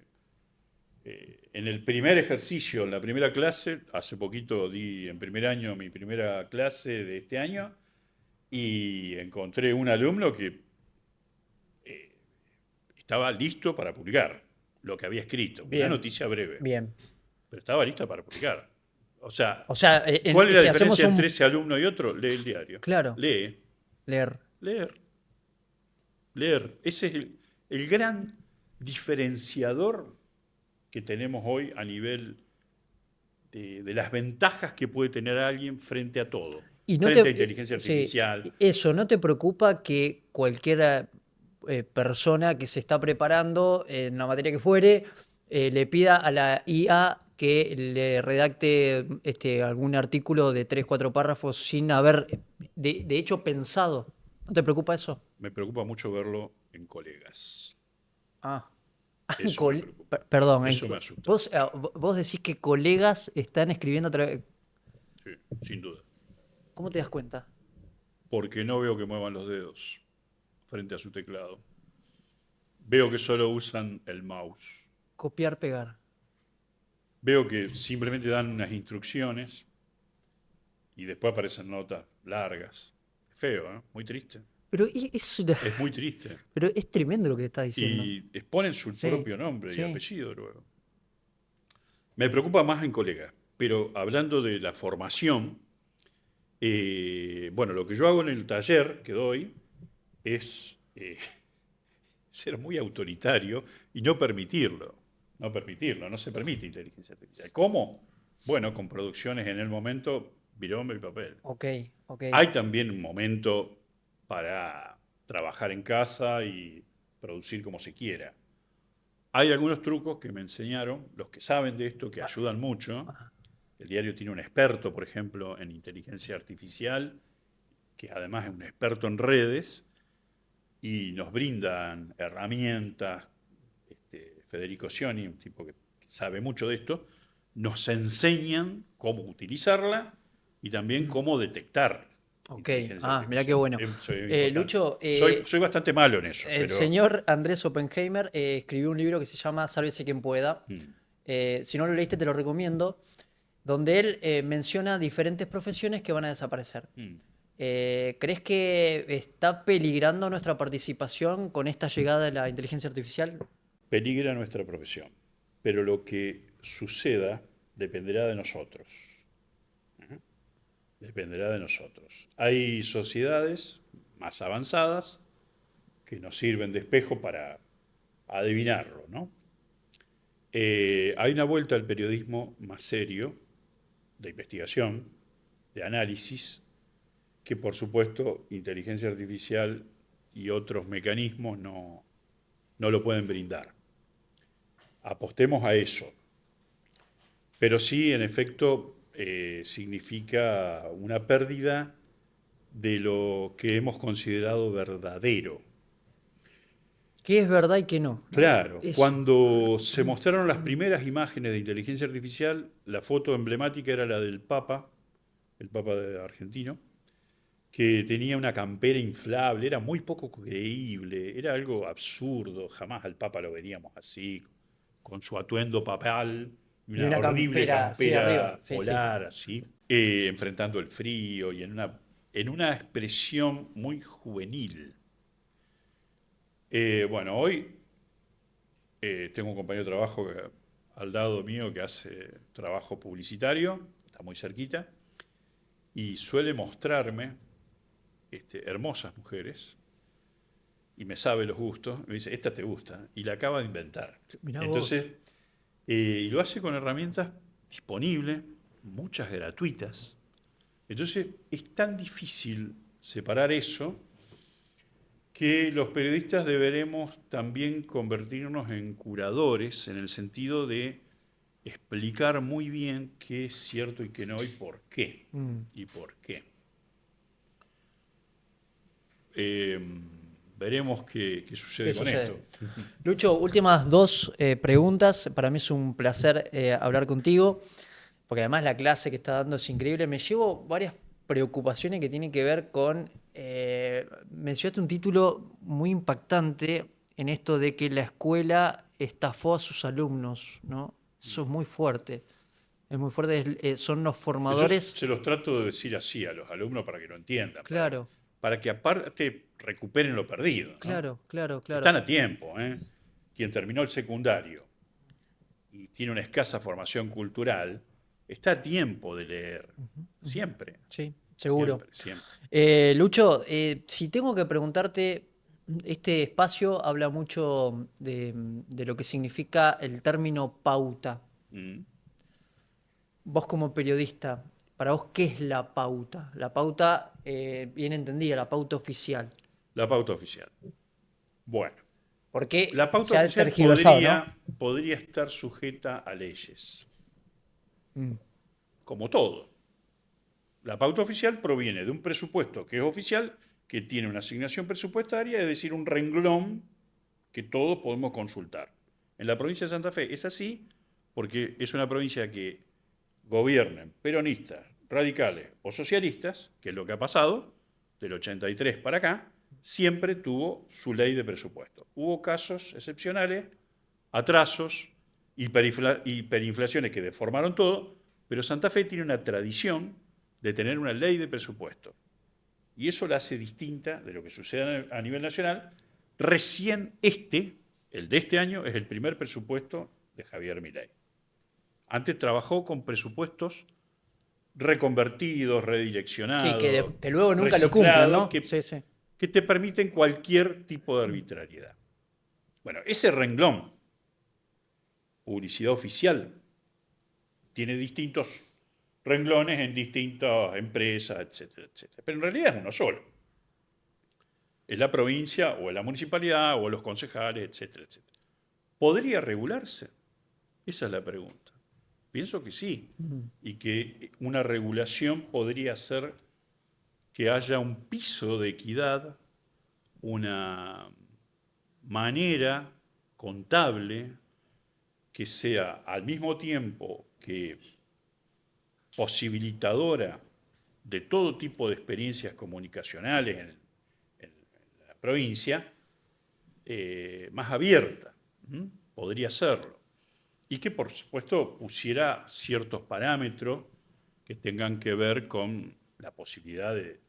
en el primer ejercicio, en la primera clase, hace poquito di en primer año mi primera clase de este año y encontré un alumno que estaba listo para publicar. lo que había escrito. Bien. Una noticia breve. Bien. Pero estaba lista para publicar. O sea, O sea, ¿cuál es la si hacemos diferencia entre ese alumno y otro? Lee el diario. Claro, Lee, leer. leer, leer. Ese es el gran diferenciador que tenemos hoy a nivel de las ventajas que puede tener alguien frente a todo. Y no Frente a inteligencia sí, artificial. eso, ¿no te preocupa que cualquier persona que se está preparando en la materia que fuere le pida a la IA que le redacte algún artículo de 3, 4 párrafos sin haber de hecho pensado? ¿No te preocupa eso? Me preocupa mucho verlo en colegas. Ah. Eso me preocupa. Perdón, Eso me asusta. vos decís que colegas están escribiendo a través. Sí, sin duda. ¿Cómo te das cuenta? Porque no veo que muevan los dedos frente a su teclado. Veo que solo usan el mouse. Copiar, pegar. Veo que simplemente dan unas instrucciones y después aparecen notas largas. Feo, ¿eh? Muy triste. Pero es Es muy triste. pero es tremendo lo que estás diciendo. Y exponen su Sí, propio nombre y sí. apellido luego. Me preocupa más en colegas, pero hablando de la formación, bueno, lo que yo hago en el taller que doy es ser muy autoritario y no permitirlo. No permitirlo, no se permite inteligencia artificial. ¿Cómo? Bueno, con producciones en el momento, virome y papel. Ok, ok. Hay también un momento para trabajar en casa y producir como se quiera. Hay algunos trucos que me enseñaron, los que saben de esto, que ayudan mucho. El diario tiene un experto, por ejemplo, en inteligencia artificial, que además es un experto en redes, y nos brindan herramientas. Federico Sioni, un tipo que sabe mucho de esto, nos enseñan cómo utilizarla y también cómo detectar. Ok, Inteligencia mirá qué artificial. bueno. Soy Lucho, soy bastante malo en eso, el pero señor Andrés Oppenheimer escribió un libro que se llama Sálvese quien pueda. Si no lo leíste, te lo recomiendo. Donde él menciona diferentes profesiones que van a desaparecer. ¿Crees que está peligrando nuestra participación con esta llegada de la inteligencia artificial? peligra nuestra profesión. Pero lo que suceda dependerá de nosotros. Dependerá de nosotros. Hay sociedades más avanzadas que nos sirven de espejo para adivinarlo, ¿no? Hay una vuelta al periodismo más serio, de investigación, de análisis, que por supuesto inteligencia artificial y otros mecanismos no lo pueden brindar. Apostemos a eso. Pero sí, en efecto, significa una pérdida de lo que hemos considerado verdadero. ¿Qué es verdad y qué no? Claro, Es, cuando se mostraron las primeras imágenes de inteligencia artificial, la foto emblemática era la del Papa, el Papa argentino, que tenía una campera inflable, era muy poco creíble, era algo absurdo, jamás al Papa lo veríamos así, con su atuendo papal, y una una horrible campera, sí, arriba. campera Sí, sí. polar, así, enfrentando el frío y en una expresión muy juvenil. Bueno, hoy tengo un compañero de trabajo al lado mío que hace trabajo publicitario, está muy cerquita, y suele mostrarme hermosas mujeres, y me sabe los gustos, me dice, esta te gusta, y la acaba de inventar. Mirá Entonces, y lo hace con herramientas disponibles, muchas gratuitas. Entonces, es tan difícil separar eso que los periodistas deberemos también convertirnos en curadores en el sentido de explicar muy bien qué es cierto y qué no y por qué. Y por qué. Veremos qué sucede ¿Qué con sucede? esto. Lucho, últimas dos preguntas. Para mí es un placer hablar contigo, porque además la clase que está dando es increíble. Me llevo varias preocupaciones que tienen que ver con... mencionaste un título muy impactante en esto de que la escuela estafó a sus alumnos, ¿no? Eso es muy fuerte. Es muy fuerte. Son los Yo formadores. se los trato de decir así a los alumnos para que lo entiendan, Claro, para que aparte recuperen lo perdido, ¿no? claro, claro, claro. Están a tiempo, ¿eh? Quien terminó el secundario y tiene una escasa formación cultural, está a tiempo de leer. Siempre. Sí, seguro. Siempre, siempre. Lucho, si tengo que preguntarte, este espacio habla mucho de lo que significa el término pauta. Mm. Vos como periodista, para vos, ¿qué es la pauta? La pauta, bien entendida, la pauta oficial. La pauta oficial. Bueno, la Porque pauta se ha oficial tergiversado, ¿no? podría estar sujeta a leyes, Mm, como todo. La pauta oficial proviene de un presupuesto que es oficial, que tiene una asignación presupuestaria, es decir, un renglón que todos podemos consultar. En la provincia de Santa Fe es así porque es una provincia que gobiernen peronistas, radicales o socialistas, que es lo que ha pasado del 83 para acá, siempre tuvo su ley de presupuesto. Hubo casos excepcionales, atrasos, hiperinflaciones que deformaron todo, pero Santa Fe tiene una tradición de tener una ley de presupuesto. Y eso la hace distinta de lo que sucede a nivel nacional. Recién el de este año, es el primer presupuesto de Javier Milei. Antes trabajó con presupuestos reconvertidos, sí, redireccionados, que luego nunca lo cumplen, reciclados, ¿no? Sí, sí. que te permiten cualquier tipo de arbitrariedad. Bueno, ese renglón, publicidad oficial, tiene distintos renglones en distintas empresas, etcétera, etcétera. Pero en realidad es uno solo. Es la provincia o es la municipalidad o los concejales, etcétera, etcétera. ¿Podría regularse? Esa es la pregunta. Pienso que sí, y que una regulación podría hacer que haya un piso de equidad, una manera contable que sea al mismo tiempo que posibilitadora de todo tipo de experiencias comunicacionales en la provincia, más abierta. Podría serlo. Y que, por supuesto, pusiera ciertos parámetros que tengan que ver con la posibilidad de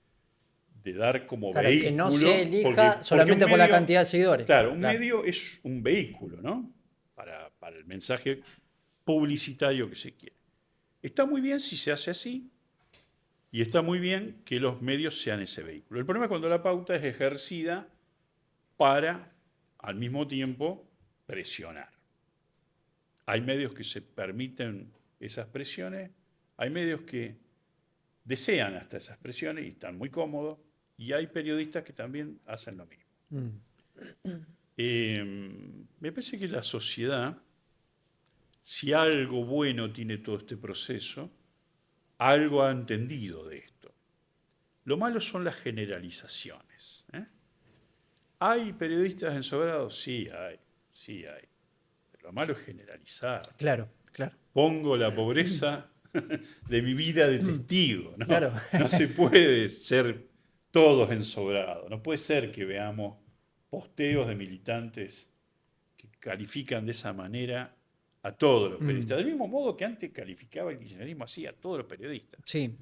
dar como Claro, que no se vehículo, elija porque un solamente por la medio, cantidad de seguidores. claro, un Claro. medio es un vehículo, ¿no? Para el mensaje publicitario que se quiere. Está muy bien si se hace así y está muy bien que los medios sean ese vehículo. El problema es cuando la pauta es ejercida para, al mismo tiempo, presionar. Hay medios que se permiten esas presiones, hay medios que desean hasta esas presiones y están muy cómodos, y hay periodistas que también hacen lo mismo. Mm. Me parece que la sociedad, si algo bueno tiene todo este proceso, algo ha entendido de esto. Lo malo son las generalizaciones. ¿Hay periodistas ensobrados? Sí, hay, sí hay. Pero lo malo es generalizar. Claro, claro. Pongo la pobreza de mi vida de testigo. No, Claro. no se puede ser todos ensobrados. No puede ser que veamos posteos de militantes que califican de esa manera a todos los Mm, periodistas. Del mismo modo que antes calificaba el kirchnerismo así a todos los periodistas. sí.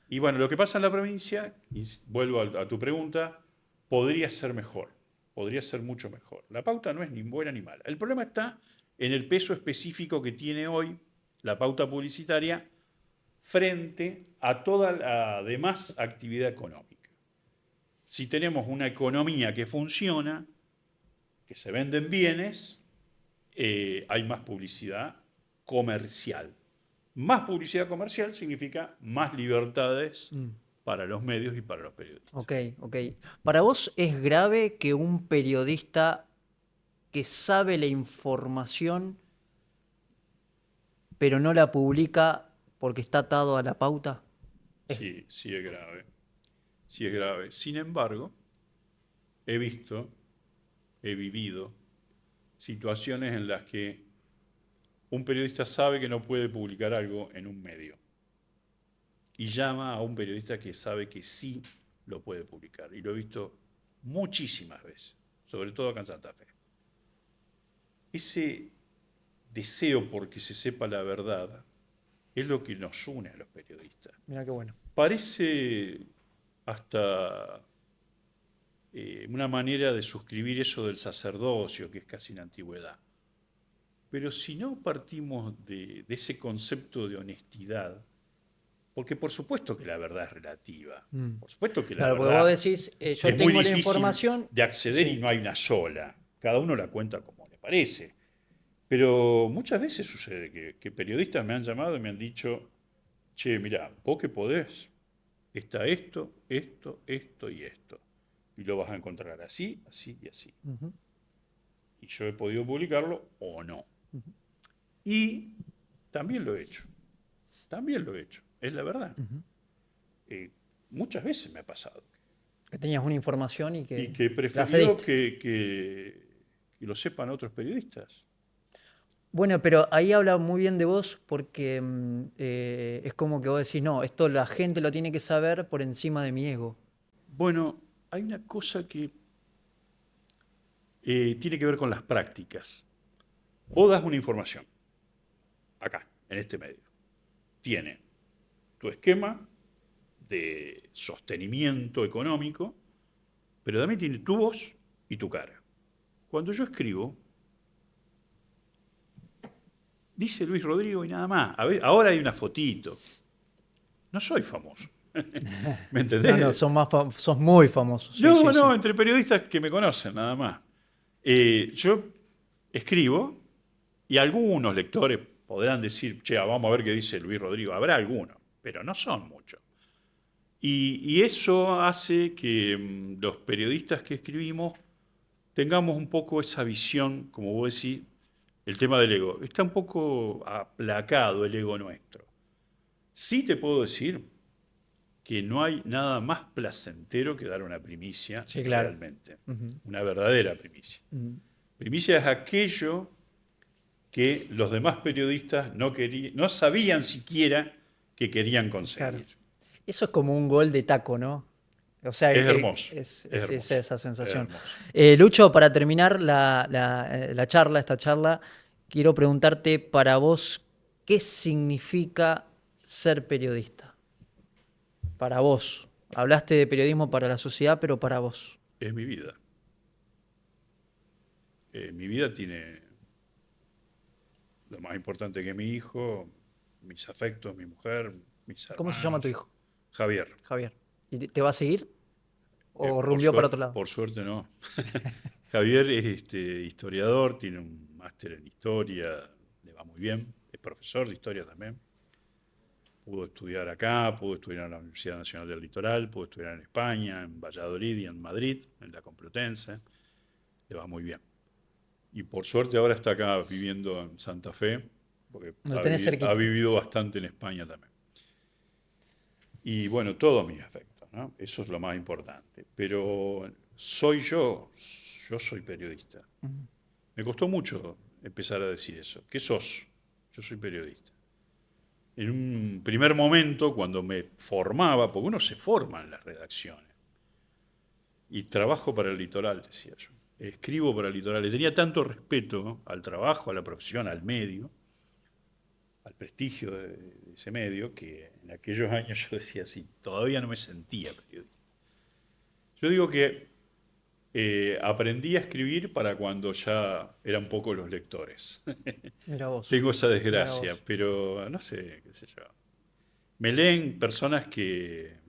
Y bueno, lo que pasa en la provincia, y vuelvo a tu pregunta, podría ser mejor, podría ser mucho mejor. La pauta no es ni buena ni mala. El problema está en el peso específico que tiene hoy la pauta publicitaria frente a toda la demás actividad económica. Si tenemos una economía que funciona, que se venden bienes, hay más publicidad comercial. Más publicidad comercial significa más libertades Mm, para los medios y para los periodistas. ok, ok. ¿Para vos es grave que un periodista que sabe la información pero no la publica porque está atado a la pauta? Sí, sí es grave. Sí es grave. Sin embargo, he visto, he vivido situaciones en las que un periodista sabe que no puede publicar algo en un medio y llama a un periodista que sabe que sí lo puede publicar. Y lo he visto muchísimas veces, sobre todo acá en Santa Fe. Ese deseo por que se sepa la verdad es lo que nos une a los periodistas. Mira qué bueno. Parece hasta una manera de suscribir eso del sacerdocio, que es casi una antigüedad. Pero si no partimos de ese concepto de honestidad, porque por supuesto que la verdad es relativa, por supuesto que la Claro, porque vos verdad decís, yo es muy tengo la difícil información. de acceder y Sí. no hay una sola. Cada uno la cuenta como le parece. Pero muchas veces sucede que periodistas me han llamado y me han dicho, che, mirá, vos que podés, está esto, esto, esto y esto. Y lo vas a encontrar así, así y así. Ujú. Y yo he podido publicarlo o no. Y también lo he hecho. También lo he hecho. Es la verdad. Eh, Muchas veces me ha pasado. Que tenías una información y Y que que he la preferido cediste. que lo sepan otros periodistas. Bueno, pero ahí habla muy bien de vos porque es como que vos decís, no, esto la gente lo tiene que saber por encima de mi ego. Bueno, hay una cosa que tiene que ver con las prácticas. Vos das una información, acá, en este medio. Tiene tu esquema de sostenimiento económico, pero también tiene tu voz y tu cara. Cuando yo escribo, dice Luis Rodrigo y nada más. A ver, ahora hay una fotito. No soy famoso. ¿Me No, no, entendés? sos muy famoso. Sí, No, sí, sí. no, entre periodistas que me conocen, nada más. Yo escribo y algunos lectores podrán decir, che, vamos a ver qué dice Luis Rodrigo. Habrá algunos, pero no son muchos. Y eso hace que los periodistas que escribimos tengamos un poco esa visión, como vos decís, el tema del ego. Está un poco aplacado el ego nuestro. Sí te puedo decir que no hay nada más placentero que dar una primicia Sí, claro. realmente, Ujú, una verdadera primicia. ujú. Primicia es aquello que los demás periodistas no sabían siquiera que querían Claro. conseguir. Eso es como un gol de taco, ¿no? O sea, Es hermoso, es es hermoso, esa es sensación. hermoso. Lucho, para terminar la charla, esta charla, quiero preguntarte para vos, ¿qué significa ser periodista? Para vos. Hablaste de periodismo para la sociedad, pero para vos. Es mi vida. Mi vida tiene lo más importante que mi hijo, mis afectos, mi mujer, mis ¿Cómo se llama tu hermanos. hijo? Javier, Javier. ¿Y te va a seguir? ¿O rumbió para otro lado? por suerte no. Javier es historiador, tiene un máster en historia, le va muy bien, es profesor de historia también. Pudo estudiar acá, pudo estudiar en la Universidad Nacional del Litoral, pudo estudiar en España, en Valladolid y en Madrid, en la Complutense. Le va muy bien. Y por suerte ahora está acá viviendo en Santa Fe, porque Lo tenés ha cerquita. vivido bastante en España también. Y bueno, todos mis afectos, ¿no? Eso es lo más importante. Pero yo soy periodista. Me costó mucho empezar a decir eso. ¿Qué sos? Yo soy periodista. En un primer momento, cuando me formaba, porque uno se forma en las redacciones, y trabajo para el litoral, decía yo. Escribo para el litoral. Le tenía tanto respeto, ¿no?, al trabajo, a la profesión, al medio, al prestigio de ese medio, que en aquellos años yo decía así, todavía no me sentía periodista. Yo digo que aprendí a escribir para cuando ya eran pocos los lectores. Mira vos. Tengo esa Mira desgracia, vos. pero no sé, qué sé yo. Me leen personas que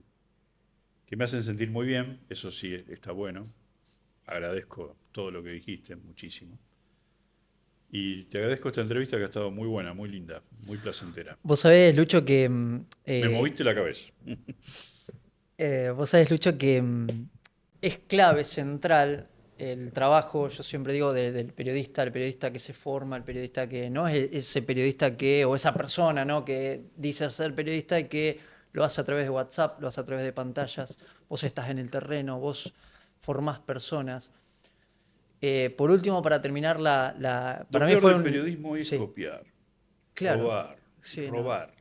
me hacen sentir muy bien, eso sí está bueno. Agradezco todo lo que dijiste, muchísimo. Y te agradezco esta entrevista que ha estado muy buena, muy linda, muy placentera. Vos sabés, Lucho, que Me moviste la cabeza. vos sabés, Lucho, que es clave, central el trabajo, yo siempre digo, del periodista, el periodista que se forma, el periodista que no es ese periodista que, o esa persona, ¿no?, que dice ser periodista y que lo hace a través de WhatsApp, lo hace a través de pantallas. Vos estás en el terreno, vos formás personas. Por último, para terminar, Lo para mí peor fue del un... periodismo es Sí, copiar, claro. robar, Sí, no. robar.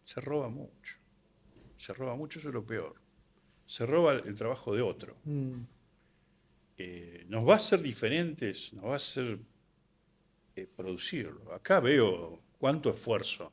Se roba mucho. Se roba mucho, eso es lo peor. Se roba el trabajo de otro. Mm. Nos va a hacer diferentes, nos va a hacer producirlo. Acá veo cuánto esfuerzo.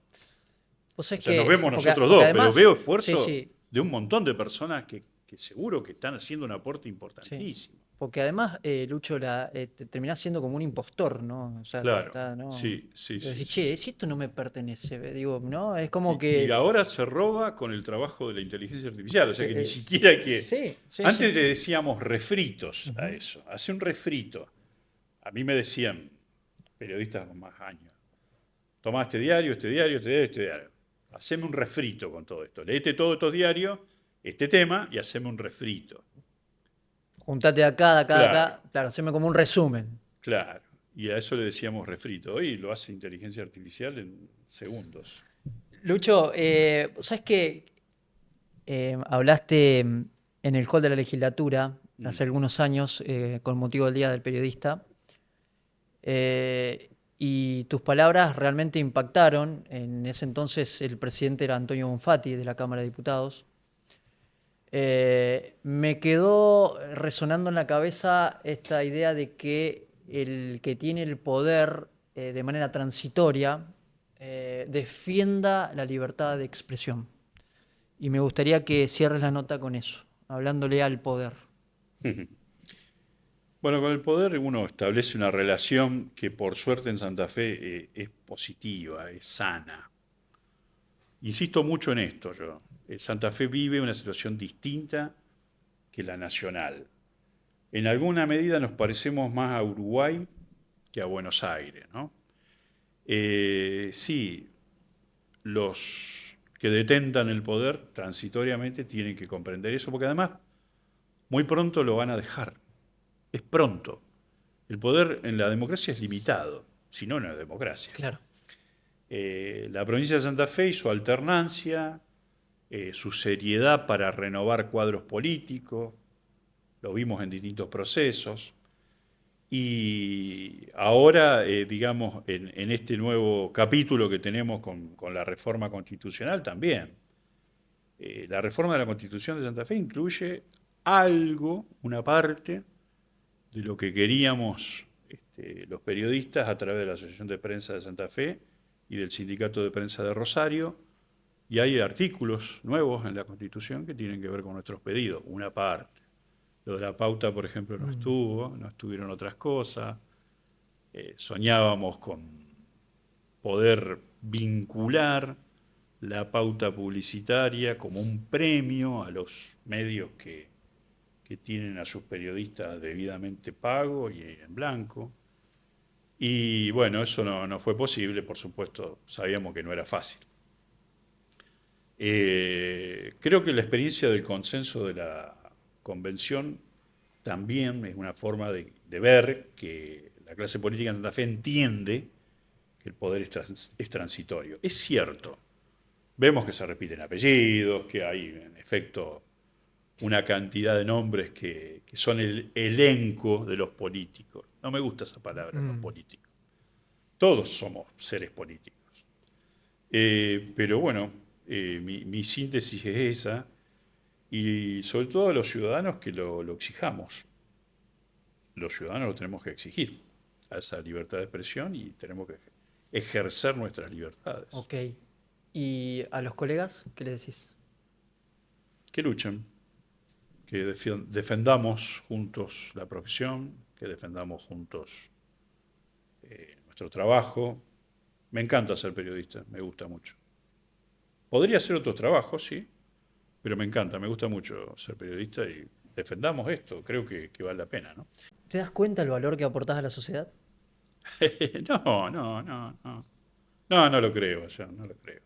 Vos O sabés sea, nos que, vemos porque, nosotros porque dos, pero además, veo sí, esfuerzo sí, de un montón de personas que seguro que están haciendo un aporte sí. importantísimo. Porque además, Lucho, te terminás siendo como un impostor, ¿no? O sea, Claro, sí, sí, Pero sí, decís, sí, che, sí. si esto no me pertenece, digo, ¿no? Es como Y que... ahora se roba con el trabajo de la inteligencia artificial, o sea que ni siquiera hay que... sí, sí, Antes sí. le decíamos refritos a Ujú. eso, hace un refrito. A mí me decían, periodistas con más años, tomá este diario, este diario, este diario, este diario. Haceme un refrito con todo esto. Leete todos estos diarios, este tema, y haceme un refrito. Juntate de Claro, acá, claro, haceme como un resumen. claro. Y a eso le decíamos refrito. Hoy lo hace inteligencia artificial en segundos. Lucho, ¿sabes qué? Hablaste en el hall de la legislatura Mm. hace algunos años con motivo del Día del Periodista y tus palabras realmente impactaron. En ese entonces el presidente era Antonio Bonfatti de la Cámara de Diputados. Me quedó resonando en la cabeza esta idea de que el que tiene el poder de manera transitoria defienda la libertad de expresión. Y me gustaría que cierres la nota con eso, hablándole al poder. Bueno, con el poder uno establece una relación que por suerte en Santa Fe es positiva, es sana. Insisto mucho en esto yo. Santa Fe vive una situación distinta que la nacional. En alguna medida nos parecemos más a Uruguay que a Buenos Aires, ¿no? Sí, los que detentan el poder transitoriamente tienen que comprender eso, porque además muy pronto lo van a dejar. Es pronto. El poder en la democracia es limitado, si no, no es democracia. Claro. La provincia de Santa Fe y su alternancia, su seriedad para renovar cuadros políticos, lo vimos en distintos procesos, y ahora, digamos, en este nuevo capítulo que tenemos con la reforma constitucional también. La reforma de la Constitución de Santa Fe incluye algo, una parte, de lo que queríamos los periodistas a través de la Asociación de Prensa de Santa Fe y del Sindicato de Prensa de Rosario, y hay artículos nuevos en la Constitución que tienen que ver con nuestros pedidos, una parte. Lo de la pauta, por ejemplo, no Mm. estuvo, no estuvieron otras cosas. Soñábamos con poder vincular la pauta publicitaria como un premio a los medios que tienen a sus periodistas debidamente pagos y en blanco. Y bueno, eso no fue posible, por supuesto, sabíamos que no era fácil. Creo que la experiencia del consenso de la convención también es una forma de ver que la clase política en Santa Fe entiende que el poder es transitorio. Es cierto, vemos que se repiten apellidos, que hay en efecto una cantidad de nombres que son el elenco de los políticos. No me gusta esa palabra, los Mm. políticos. Todos somos seres políticos. Pero bueno, mi síntesis es esa, y sobre todo a los ciudadanos que lo exijamos. Los ciudadanos lo tenemos que exigir, a esa libertad de expresión, y tenemos que ejercer nuestras libertades. Ok. ¿Y a los colegas qué le decís? Que luchen, que defendamos juntos la profesión, que defendamos juntos nuestro trabajo. Me encanta ser periodista, me gusta mucho. Podría hacer otros trabajos, sí, pero me encanta, me gusta mucho ser periodista y defendamos esto, creo que vale la pena, ¿no? ¿Te das cuenta el valor que aportás a la sociedad? No, no, no, no. No, no lo creo, yo no lo creo.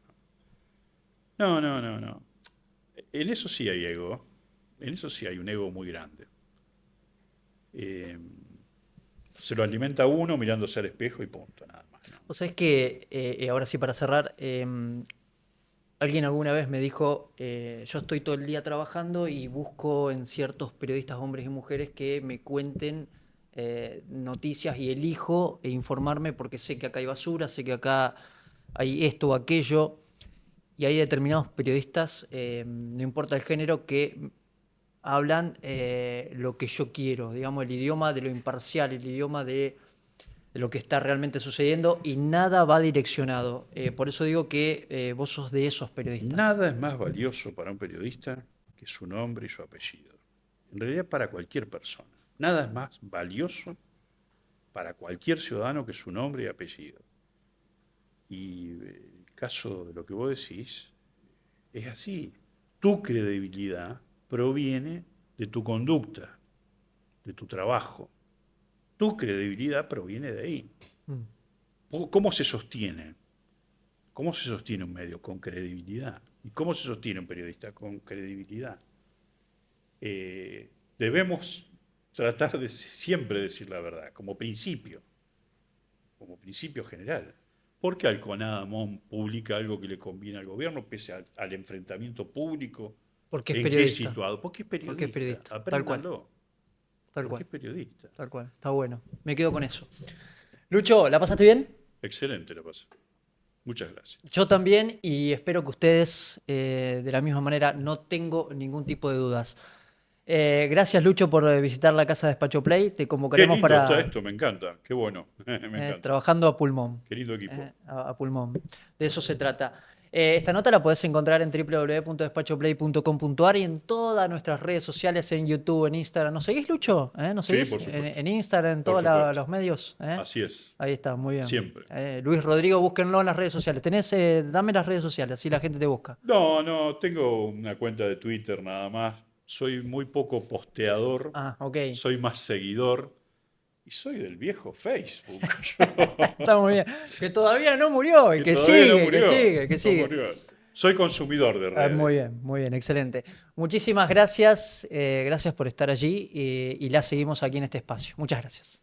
No, no, no, no. En eso sí hay ego, en eso sí hay un ego muy grande. Eh, Se lo alimenta uno mirándose al espejo y punto, nada más, ¿no? O sea, es que, ahora sí para cerrar, alguien alguna vez me dijo, yo estoy todo el día trabajando y busco en ciertos periodistas, hombres y mujeres, que me cuenten noticias y elijo informarme porque sé que acá hay basura, sé que acá hay esto o aquello, y hay determinados periodistas, no importa el género, que hablan lo que yo quiero, digamos, el idioma de lo imparcial, el idioma de lo que está realmente sucediendo y nada va direccionado. Por eso digo que vos sos de esos periodistas. Nada es más valioso para un periodista que su nombre y su apellido. En realidad para cualquier persona. Nada es más valioso para cualquier ciudadano que su nombre y apellido. Y el caso de lo que vos decís es así. Tu credibilidad proviene de tu conducta, de tu trabajo. Tu credibilidad proviene de ahí. ¿Cómo se sostiene? ¿Cómo se sostiene un medio? Con credibilidad. ¿Y cómo se sostiene un periodista? Con credibilidad. Debemos tratar de siempre decir la verdad, como principio general. Porque Alconada Amón publica algo que le conviene al gobierno, pese al enfrentamiento público. Porque es ¿En qué periodista. situado? Porque es periodista. Porque es periodista. Apréndanlo. Tal Porque cual. es periodista. Tal cual. Está bueno. Me quedo con eso. Lucho, ¿la pasaste bien? Excelente la pasa. Muchas gracias. Yo también y espero que ustedes de la misma manera. No tengo ningún tipo de dudas. Gracias, Lucho, por visitar la casa de Despacho Play. Te Qué convocaremos lindo está para esto, me encanta. Qué bueno. Me encanta. trabajando a pulmón. Qué lindo equipo. A pulmón. De eso se trata. Esta nota la podés encontrar en www.despachoplay.com.ar y en todas nuestras redes sociales, en YouTube, en Instagram. ¿Nos seguís, Lucho? ¿Nos Sí, seguís? por supuesto. En Instagram, en Por todos supuesto. los medios. Así es. Ahí está, muy bien. Siempre. Luis Rodrigo, búsquenlo en las redes sociales. Dame las redes sociales, así la gente te busca. No, tengo una cuenta de Twitter nada más. Soy muy poco posteador. Ah, ok. Soy más seguidor. Y soy del viejo Facebook. Está muy bien. Que todavía no murió y que todavía no sigue, murió. que No sigue. murió. Soy consumidor de redes. Muy bien, excelente. Muchísimas gracias, gracias por estar allí y la seguimos aquí en este espacio. Muchas gracias.